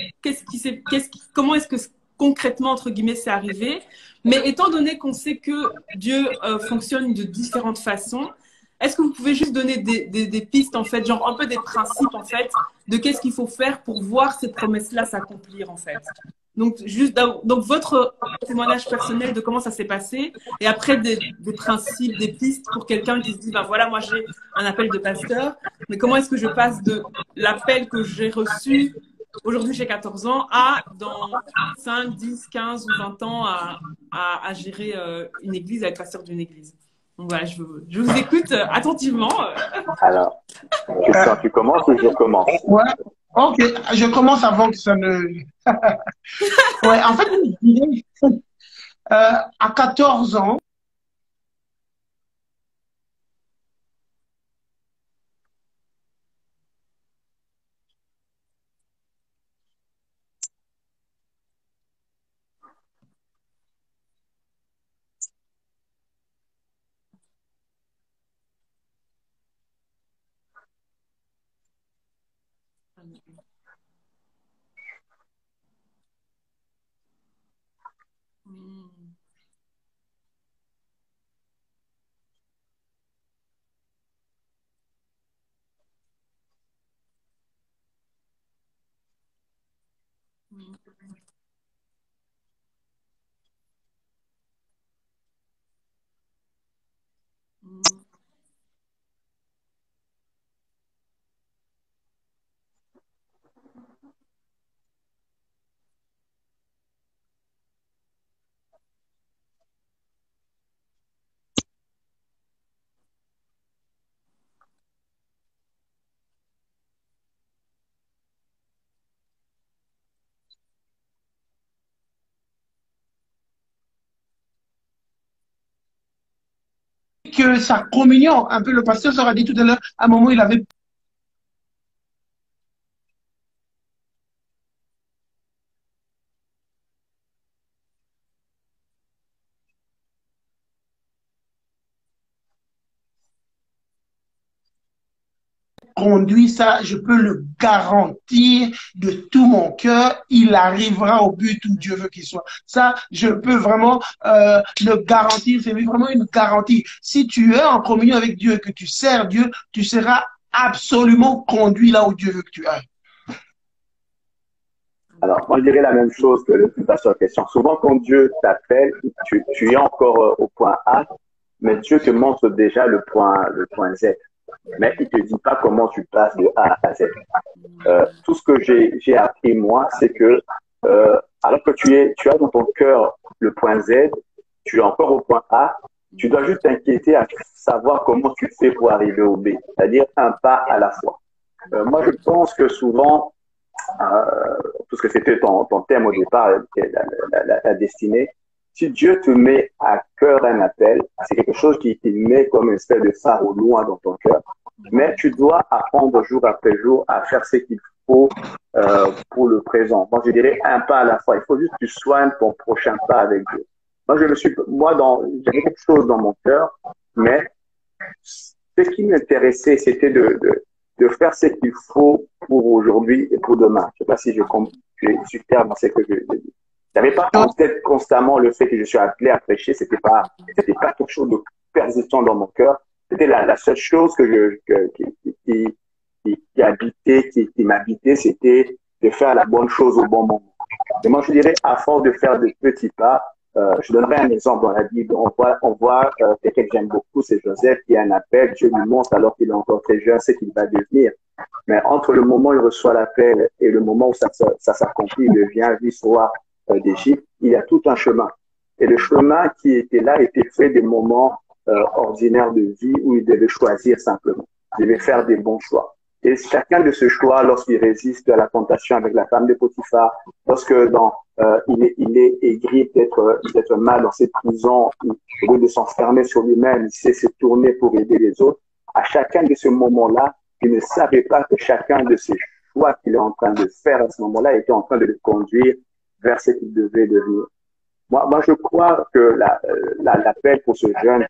S2: comment est-ce que concrètement, entre guillemets, c'est arrivé, mais étant donné qu'on sait que Dieu fonctionne de différentes façons, est-ce que vous pouvez juste donner des pistes, en fait, genre un peu des principes, en fait, de qu'est-ce qu'il faut faire pour voir ces promesses-là s'accomplir, en fait? Donc, donc, votre témoignage personnel de comment ça s'est passé et après des principes, des pistes pour quelqu'un qui se dit, ben voilà, moi j'ai un appel de pasteur, mais comment est-ce que je passe de l'appel que j'ai reçu aujourd'hui j'ai 14 ans à dans 5, 10, 15 ou 20 ans à gérer une église, à être pasteur d'une église. Donc voilà, je vous écoute attentivement.
S1: Alors, tu commences ou je commence?
S3: Ouais. Ok, je commence avant que ça ne... Ouais, en fait, je dirais, à 14 ans, que sa communion, un peu le pasteur aura dit tout à l'heure, à un moment il avait conduit ça, je peux le garantir de tout mon cœur, il arrivera au but où Dieu veut qu'il soit. Ça, je peux vraiment le garantir, c'est vraiment une garantie. Si tu es en communion avec Dieu et que tu sers Dieu, tu seras absolument conduit là où Dieu veut que tu ailles.
S1: Alors, moi, je dirais la même chose que le pasteur question. Souvent, quand Dieu t'appelle, tu es encore au point A, mais Dieu te montre déjà le point Z. mais il te dit pas comment tu passes de A à Z. Tout ce que j'ai appris moi, c'est que alors que tu as dans ton cœur le point Z, tu es encore au point A, tu dois juste t'inquiéter à savoir comment tu fais pour arriver au B, c'est-à-dire un pas à la fois. Moi, je pense que souvent, parce que c'était ton thème au départ, la destinée, si Dieu te met à cœur un appel, c'est quelque chose qui met comme une espèce de phare au loin dans ton cœur. Mais tu dois apprendre jour après jour à faire ce qu'il faut pour le présent. Moi, je dirais un pas à la fois. Il faut juste que tu soignes ton prochain pas avec Dieu. J'avais quelque chose dans mon cœur, mais ce qui m'intéressait, c'était de faire ce qu'il faut pour aujourd'hui et pour demain. Je ne sais pas si je suis clair dans ce que je dis. Je n'avais pas en tête constamment le fait que je suis appelé à prêcher. C'était pas quelque chose de persistant dans mon cœur. C'était la seule chose qui habitait, qui m'habitait, c'était de faire la bonne chose au bon moment. Et moi, je dirais, à force de faire de petits pas, je donnerai un exemple dans la Bible. On voit quelqu'un que j'aime beaucoup, c'est Joseph, qui a un appel. Dieu lui montre alors qu'il est encore très jeune ce qu'il va devenir. Mais entre le moment où il reçoit l'appel et le moment où ça s'accomplit, il devient vice-roi d'Égypte, il y a tout un chemin. Et le chemin qui était là était fait des moments ordinaires de vie où il devait choisir simplement. Il devait faire des bons choix. Et chacun de ces choix, lorsqu'il résiste à la tentation avec la femme de Potiphar, lorsque il est aigri d'être mal dans ses prisons, au lieu de s'enfermer sur lui-même, il sait se tourner pour aider les autres. À chacun de ces moments-là, il ne savait pas que chacun de ces choix qu'il est en train de faire à ce moment-là était en train de le conduire vers ce qu'il devait devenir. Moi, je crois que l'appel pour ce jeune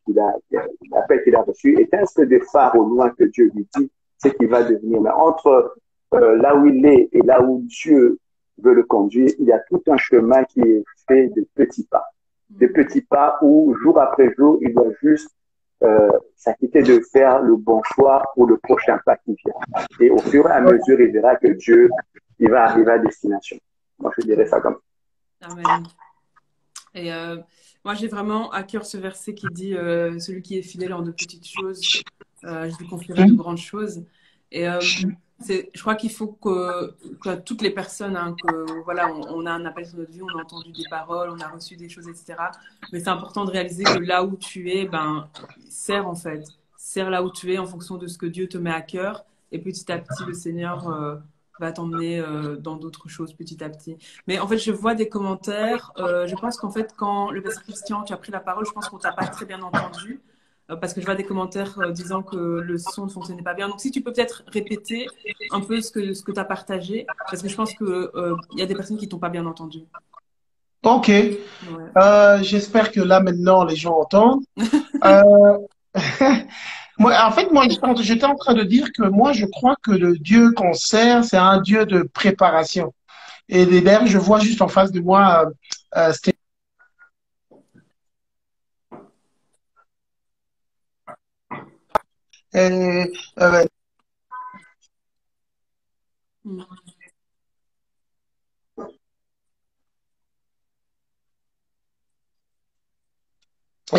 S1: l'appel qu'il a reçu est un peu de phare au loin que Dieu lui dit ce qu'il va devenir. Mais entre là où il est et là où Dieu veut le conduire, il y a tout un chemin qui est fait de petits pas. De petits pas où, jour après jour, il doit juste s'acquitter de faire le bon choix pour le prochain pas qui vient. Et au fur et à mesure, il verra que Dieu, il va arriver à destination. Moi, je dirais ça comme ça.
S2: Amen. Et moi, j'ai vraiment à cœur ce verset qui dit celui qui est fidèle en de petites choses, je lui confierai de grandes choses. Et je crois qu'il faut que toutes les personnes, hein, voilà, on a un appel sur notre vie, on a entendu des paroles, on a reçu des choses, etc. Mais c'est important de réaliser que là où tu es, sers en fait. Sers là où tu es en fonction de ce que Dieu te met à cœur. Et petit à petit, le Seigneur va t'emmener dans d'autres choses petit à petit. Mais en fait, je vois des commentaires. Je pense qu'en fait, quand le pasteur Christian, tu as pris la parole, je pense qu'on t'a pas très bien entendu. Parce que je vois des commentaires disant que le son ne fonctionnait pas bien. Donc, si tu peux peut-être répéter un peu ce que tu as partagé, parce que je pense qu'il y a des personnes qui t'ont pas bien entendu.
S3: Ok.
S2: Ouais.
S3: J'espère que là, maintenant, les gens entendent. En fait, j'étais en train de dire que moi, je crois que le Dieu qu'on sert, c'est un Dieu de préparation. Et d'ailleurs, je vois juste en face de moi, et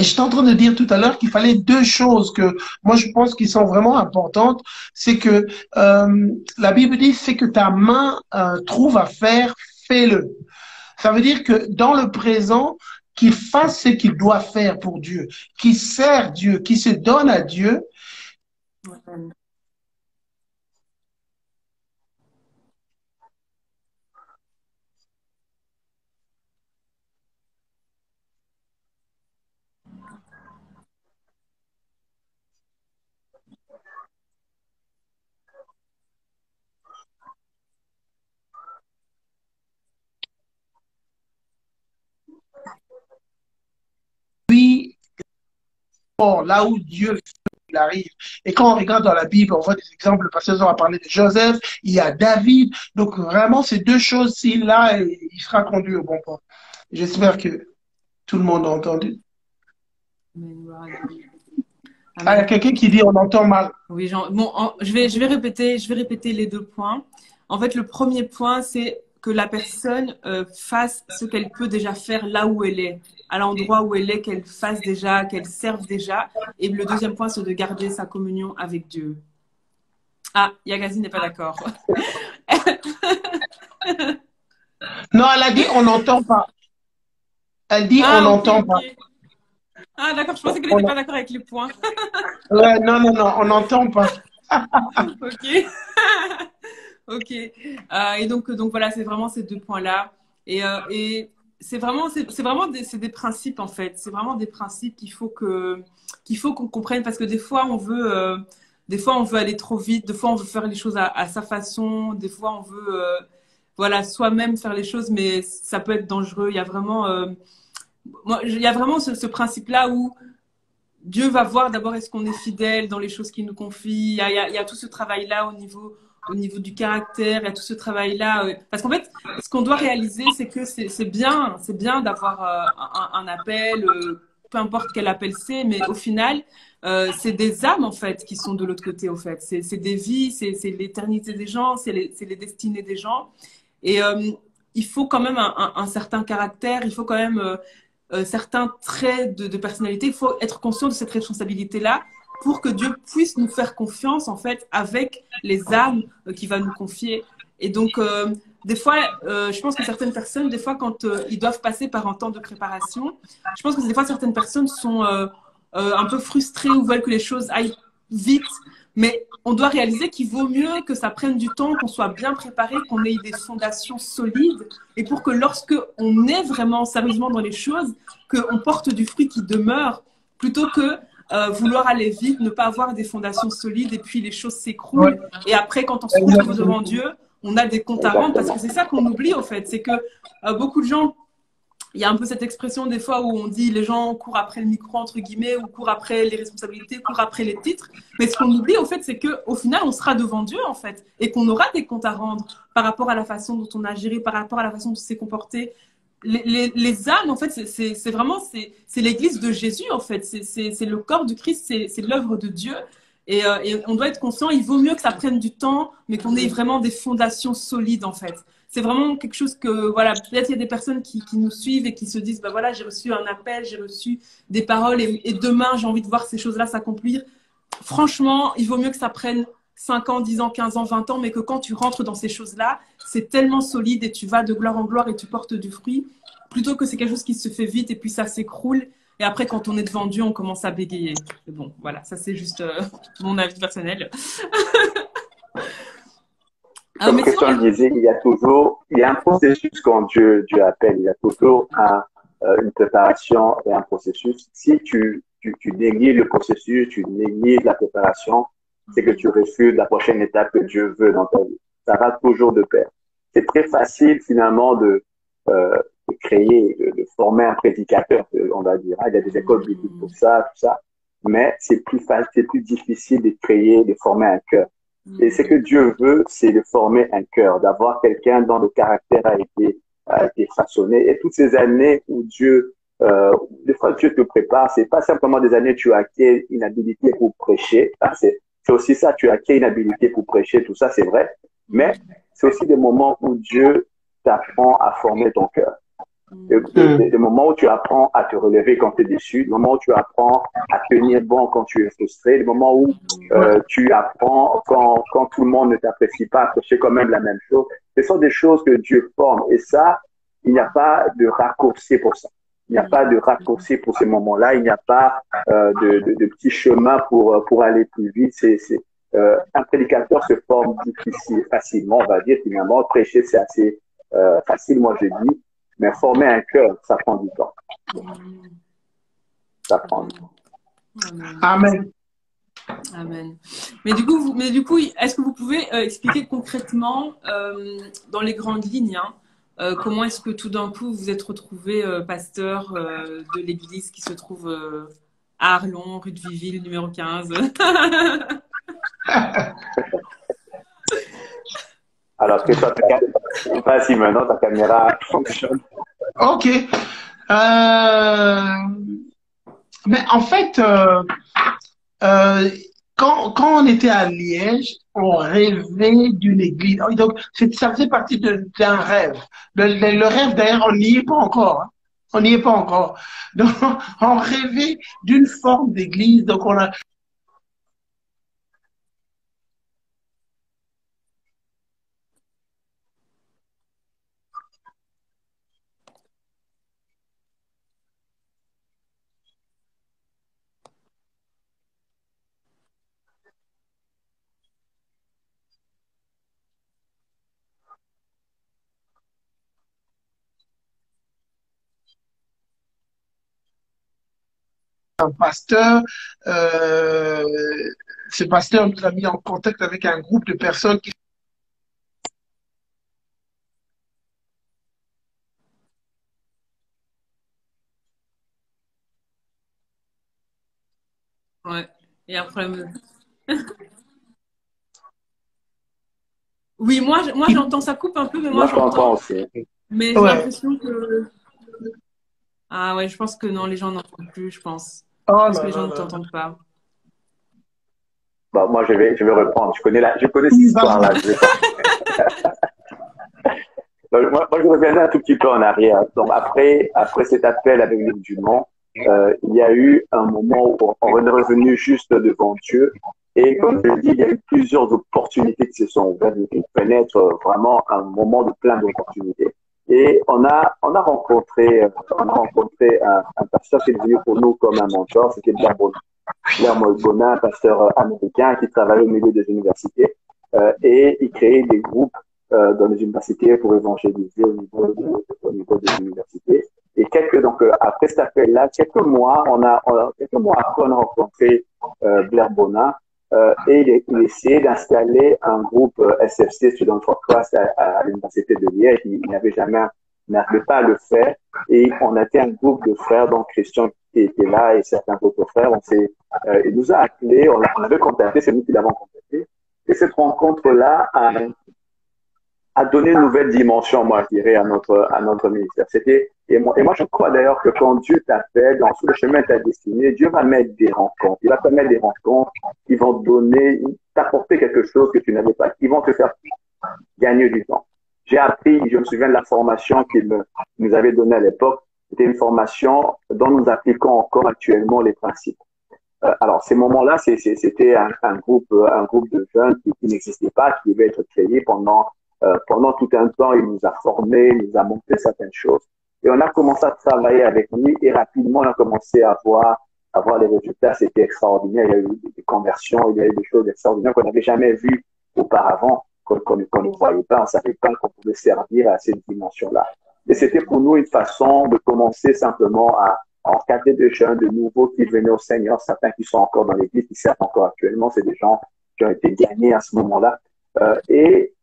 S3: j'étais en train de dire tout à l'heure qu'il fallait deux choses que moi je pense qui sont vraiment importantes. C'est que la Bible dit, c'est que ta main trouve à faire, fais-le. Ça veut dire que dans le présent, qu'il fasse ce qu'il doit faire pour Dieu, qu'il sert Dieu, qu'il se donne à Dieu. Puis, là où Dieu il arrive. Et quand on regarde dans la Bible, on voit des exemples. Le pasteur a parlé de Joseph, il y a David. Donc vraiment, ces deux choses, s'il là, il sera conduit au bon port. J'espère que tout le monde a entendu. Il y a quelqu'un qui dit on entend mal.
S2: Oui, je vais répéter les deux points. En fait, le premier point, c'est que la personne fasse ce qu'elle peut déjà faire là où elle est, à l'endroit où elle est, qu'elle fasse déjà, qu'elle serve déjà. Et le deuxième point, c'est de garder sa communion avec Dieu. Ah, Yagazi n'est pas d'accord.
S3: Non, elle a dit on n'entend pas. Elle dit on
S2: Ah, ok,
S3: n'entend pas.
S2: ok. Ah, d'accord, je pensais qu'elle n'était pas d'accord avec les points.
S3: Ouais, non, non, non, on n'entend pas.
S2: Ok. Ok. Et donc voilà, c'est vraiment ces deux points-là. Et c'est vraiment, c'est des principes en fait. C'est vraiment des principes qu'il faut qu'on comprenne parce que des fois on veut aller trop vite, des fois on veut faire les choses à sa façon, des fois on veut, voilà, soi-même faire les choses, mais ça peut être dangereux. Il y a vraiment ce principe-là où Dieu va voir d'abord est-ce qu'on est fidèle dans les choses qu'il nous confie. Il y a tout ce travail-là au niveau du caractère, il y a tout ce travail-là. Parce qu'en fait, ce qu'on doit réaliser, c'est que c'est bien d'avoir un appel, peu importe quel appel c'est, mais au final, c'est des âmes en fait qui sont de l'autre côté. Au fait, c'est des vies, c'est l'éternité des gens, c'est les destinées des gens. Et il faut quand même un certain caractère, il faut quand même certains traits de personnalité. Il faut être conscient de cette responsabilité-là pour que Dieu puisse nous faire confiance, en fait, avec les âmes qu'il va nous confier. Et donc, des fois, je pense que certaines personnes, des fois, quand ils doivent passer par un temps de préparation, je pense que des fois, certaines personnes sont un peu frustrées ou veulent que les choses aillent vite. Mais on doit réaliser qu'il vaut mieux que ça prenne du temps, qu'on soit bien préparé, qu'on ait des fondations solides, et pour que lorsque on est vraiment sérieusement dans les choses, qu'on porte du fruit qui demeure, plutôt que vouloir aller vite, ne pas avoir des fondations solides, et puis les choses s'écroulent. Et après, quand on se retrouve devant Dieu, on a des comptes à rendre, parce que c'est ça qu'on oublie, au fait. C'est que beaucoup de gens, il y a un peu cette expression des fois où on dit les gens courent après le micro entre guillemets ou courent après les responsabilités, courent après les titres. Mais ce qu'on oublie au fait, c'est que au final, on sera devant Dieu en fait et qu'on aura des comptes à rendre par rapport à la façon dont on a géré, par rapport à la façon dont on s'est comporté. Les âmes en fait, c'est vraiment c'est l'Église de Jésus en fait. C'est le corps de Christ, c'est l'œuvre de Dieu. Et on doit être conscient, il vaut mieux que ça prenne du temps, mais qu'on ait vraiment des fondations solides en fait. C'est vraiment quelque chose que, voilà, peut-être il y a des personnes qui nous suivent et qui se disent, bah voilà, j'ai reçu un appel, j'ai reçu des paroles et demain, j'ai envie de voir ces choses-là s'accomplir. Franchement, il vaut mieux que ça prenne 5 ans, 10 ans, 15 ans, 20 ans, mais que quand tu rentres dans ces choses-là, c'est tellement solide et tu vas de gloire en gloire et tu portes du fruit, plutôt que c'est quelque chose qui se fait vite et puis ça s'écroule. Et après, quand on est devant Dieu, on commence à bégayer. Mais bon, voilà, ça c'est juste mon avis personnel.
S1: Comme Christian le disait, il y a un processus quand Dieu appelle. Il y a toujours une préparation et un processus. Si tu négliges le processus, tu négliges la préparation, c'est que tu refuses la prochaine étape que Dieu veut dans ta vie. Ça va toujours de pair. C'est très facile finalement de créer, de former un prédicateur, on va dire. Il y a des écoles bibliques pour ça, tout ça. Mais c'est plus facile, c'est plus difficile de créer, de former un cœur. Et ce que Dieu veut, c'est de former un cœur, d'avoir quelqu'un dont le caractère a été façonné. Et toutes ces années où des fois Dieu te prépare, c'est pas simplement des années où tu as acquis une habilité pour prêcher. C'est aussi ça, tu as acquis une habilité pour prêcher, tout ça, c'est vrai. Mais c'est aussi des moments où Dieu t'apprend à former ton cœur. Des moments où tu apprends à te relever quand tu es déçu, des moments où tu apprends à tenir bon quand tu es frustré, des moments où tu apprends quand tout le monde ne t'apprécie pas à prêcher quand même la même chose. Ce sont des choses que Dieu forme et ça, il n'y a pas de raccourci pour ça. Il n'y a pas de raccourci pour ces moments-là, il n'y a pas de petits chemins pour aller plus vite. Un prédicateur se forme facilement, on va dire finalement. Prêcher, c'est assez facile, moi je dis. Mais former un cœur, ça prend du temps. Ça prend du temps.
S3: Amen.
S2: Amen. Mais du coup, est-ce que vous pouvez expliquer concrètement, dans les grandes lignes, comment est-ce que tout d'un coup vous êtes retrouvé pasteur de l'église qui se trouve à Arlon, rue de Viville, numéro 15?
S1: Alors, vas-y maintenant, ta caméra fonctionne.
S3: Ok. Mais en fait, quand on était à Liège, on rêvait d'une église. Donc, ça faisait partie d'un rêve. Le rêve, d'ailleurs, on n'y est pas encore. Hein. On n'y est pas encore. Donc, on rêvait d'une forme d'église. Donc, on a un pasteur. Euh, Ce pasteur nous a mis en contact avec un groupe de personnes qui
S2: Ouais. Il y a un problème. Oui, moi j'entends, ça coupe un peu, mais moi
S1: Moi, je t'entends
S2: j'entends.
S1: aussi.
S2: Mais j'ai
S3: ouais.
S2: l'impression que... Ah ouais, je pense que non, les gens n'entendent plus, je pense. Je
S3: Oh
S2: pense que
S3: là
S2: les gens
S3: là
S2: ne
S3: là.
S2: t'entendent pas.
S1: Bah, moi, je vais reprendre. Je connais cette
S3: Oui, vas-y.
S1: histoire-là. Je vais pas. Donc, moi, je reviendrai un tout petit peu en arrière. Donc, après cet appel avec les musulmans, il y a eu un moment où on est revenu juste devant Dieu. Et comme je le dis, il y a eu plusieurs opportunités qui se sont ouvertes. Il fallait être vraiment un moment de plein d'opportunités. Et on a rencontré un pasteur qui est devenu pour nous comme un mentor. C'était Blair Bonin, un pasteur américain qui travaillait au milieu des universités. Et il créait des groupes dans les universités pour évangéliser au niveau des universités. Et après cet appel-là, quelques mois après, on a rencontré Blair Bonin et il essayait d'installer un groupe SFC, Student for Christ, à l'université de Liège. Il n'arrivait pas à le faire. Et on a été un groupe de frères, donc Christian qui était là et certains autres frères. Il nous a appelés, on l'avait contacté, c'est nous qui l'avons contacté. Et cette rencontre-là a donné une nouvelle dimension, moi, je dirais, à notre ministère. Et moi, je crois d'ailleurs que quand Dieu t'appelle, sur le chemin de ta destinée, Dieu va mettre des rencontres. Il va te mettre des rencontres qui vont t'apporter quelque chose que tu n'avais pas, qui vont te faire gagner du temps. Je me souviens de la formation nous avait donnée à l'époque. C'était une formation dont nous appliquons encore actuellement les principes. Alors, ces moments-là, c'était un groupe de jeunes qui n'existait pas, qui devait être créé pendant tout un temps. Il nous a formés, il nous a montré certaines choses. Et on a commencé à travailler avec lui et rapidement, on a commencé à voir les résultats. C'était extraordinaire. Il y a eu des conversions, il y a eu des choses extraordinaires qu'on n'avait jamais vues auparavant, qu'on ne voyait pas. On ne savait pas qu'on pouvait servir à cette dimension-là. Et c'était pour nous une façon de commencer simplement à encadrer des jeunes, de nouveaux qui venaient au Seigneur, certains qui sont encore dans l'église, qui servent encore actuellement, c'est des gens qui ont été gagnés à ce moment-là. Et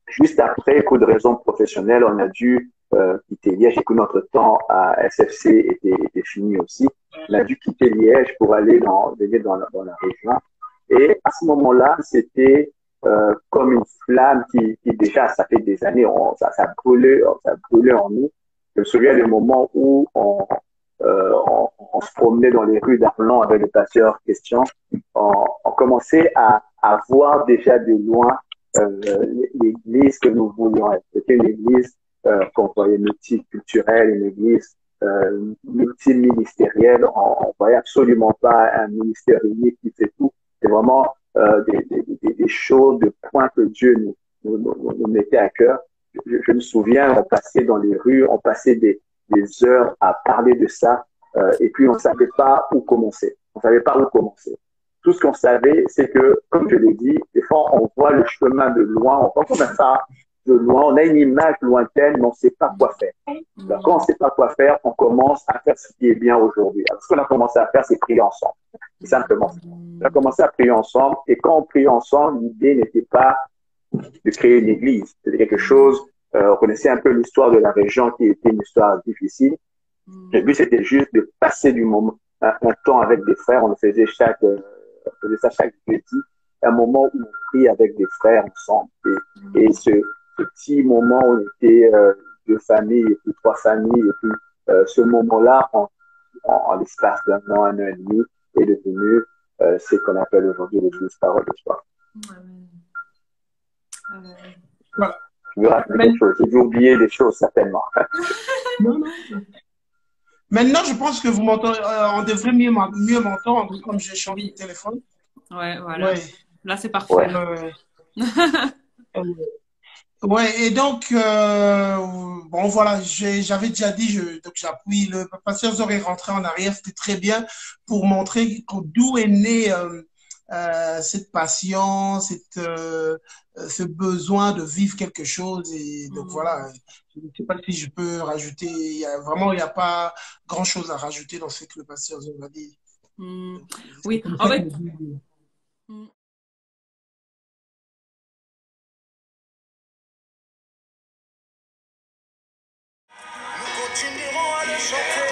S1: juste après, pour des raisons professionnelles, on a dû quitter Liège et que notre temps à SFC était fini aussi. On a dû quitter Liège pour venir dans la région. Et à ce moment-là, c'était comme une flamme qui déjà, ça fait des années, ça brûlait en nous. Je me souviens des moments où on se promenait dans les rues d'Arlon avec le pasteur Christian. On commençait à voir déjà de loin l'église que nous voulions être. C'était une église qu'on voyait multiculturelle, une église multiministérielle. On voyait absolument pas un ministère unique qui fait tout. C'est vraiment des choses, des points que Dieu nous mettait à cœur. Je me souviens, on passait dans les rues, on passait des heures à parler de ça, et puis on ne savait pas où commencer. On ne savait pas où commencer. Tout ce qu'on savait, c'est que, comme je l'ai dit, des fois, on voit le chemin de loin, on voit comme ça de loin, on a une image lointaine, mais on ne sait pas quoi faire. Donc, quand on ne sait pas quoi faire, on commence à faire ce qui est bien aujourd'hui. Alors, ce qu'on a commencé à faire, c'est prier ensemble. C'est simplement ça. On a commencé à prier ensemble, et quand on priait ensemble, l'idée n'était pas de créer une église. C'était quelque chose, on connaissait un peu l'histoire de la région qui était une histoire difficile. Le but, c'était juste de passer un temps avec des frères. On faisait ça chaque jeudi, un moment où on prie avec des frères ensemble. Et ce petit moment où on était deux familles, et puis trois familles, et puis ce moment-là, en l'espace d'un an, un an et demi, est devenu ce qu'on appelle aujourd'hui l'Église Parole de Soi.
S3: Voilà.
S1: Je veux rappeler quelque chose. J'ai dû oublier des choses, certainement.
S3: Non, non. Maintenant, je pense que vous m'entendez, on devrait mieux m'entendre comme j'ai changé de
S2: Oui,
S3: téléphone.
S2: ouais, voilà.
S3: Ouais.
S2: Là, c'est
S1: Ouais.
S2: parfait.
S3: Ouais. Ouais, et donc, bon, voilà, j'avais déjà dit, donc j'appuie, le pasteur Zor est rentré en arrière, c'était très bien pour montrer d'où est né cette passion, ce besoin de vivre quelque chose. Et donc,
S2: Mm,
S3: voilà, je ne sais pas si je peux rajouter, il n'y a pas grand-chose à rajouter dans ce que le pasteur Zor a dit.
S2: mm.
S3: Donc, c'est
S2: Oui,
S3: comme
S2: en
S3: ça que
S2: fait,
S3: le Bible.
S2: mm,
S4: Nous continuerons à le chanter.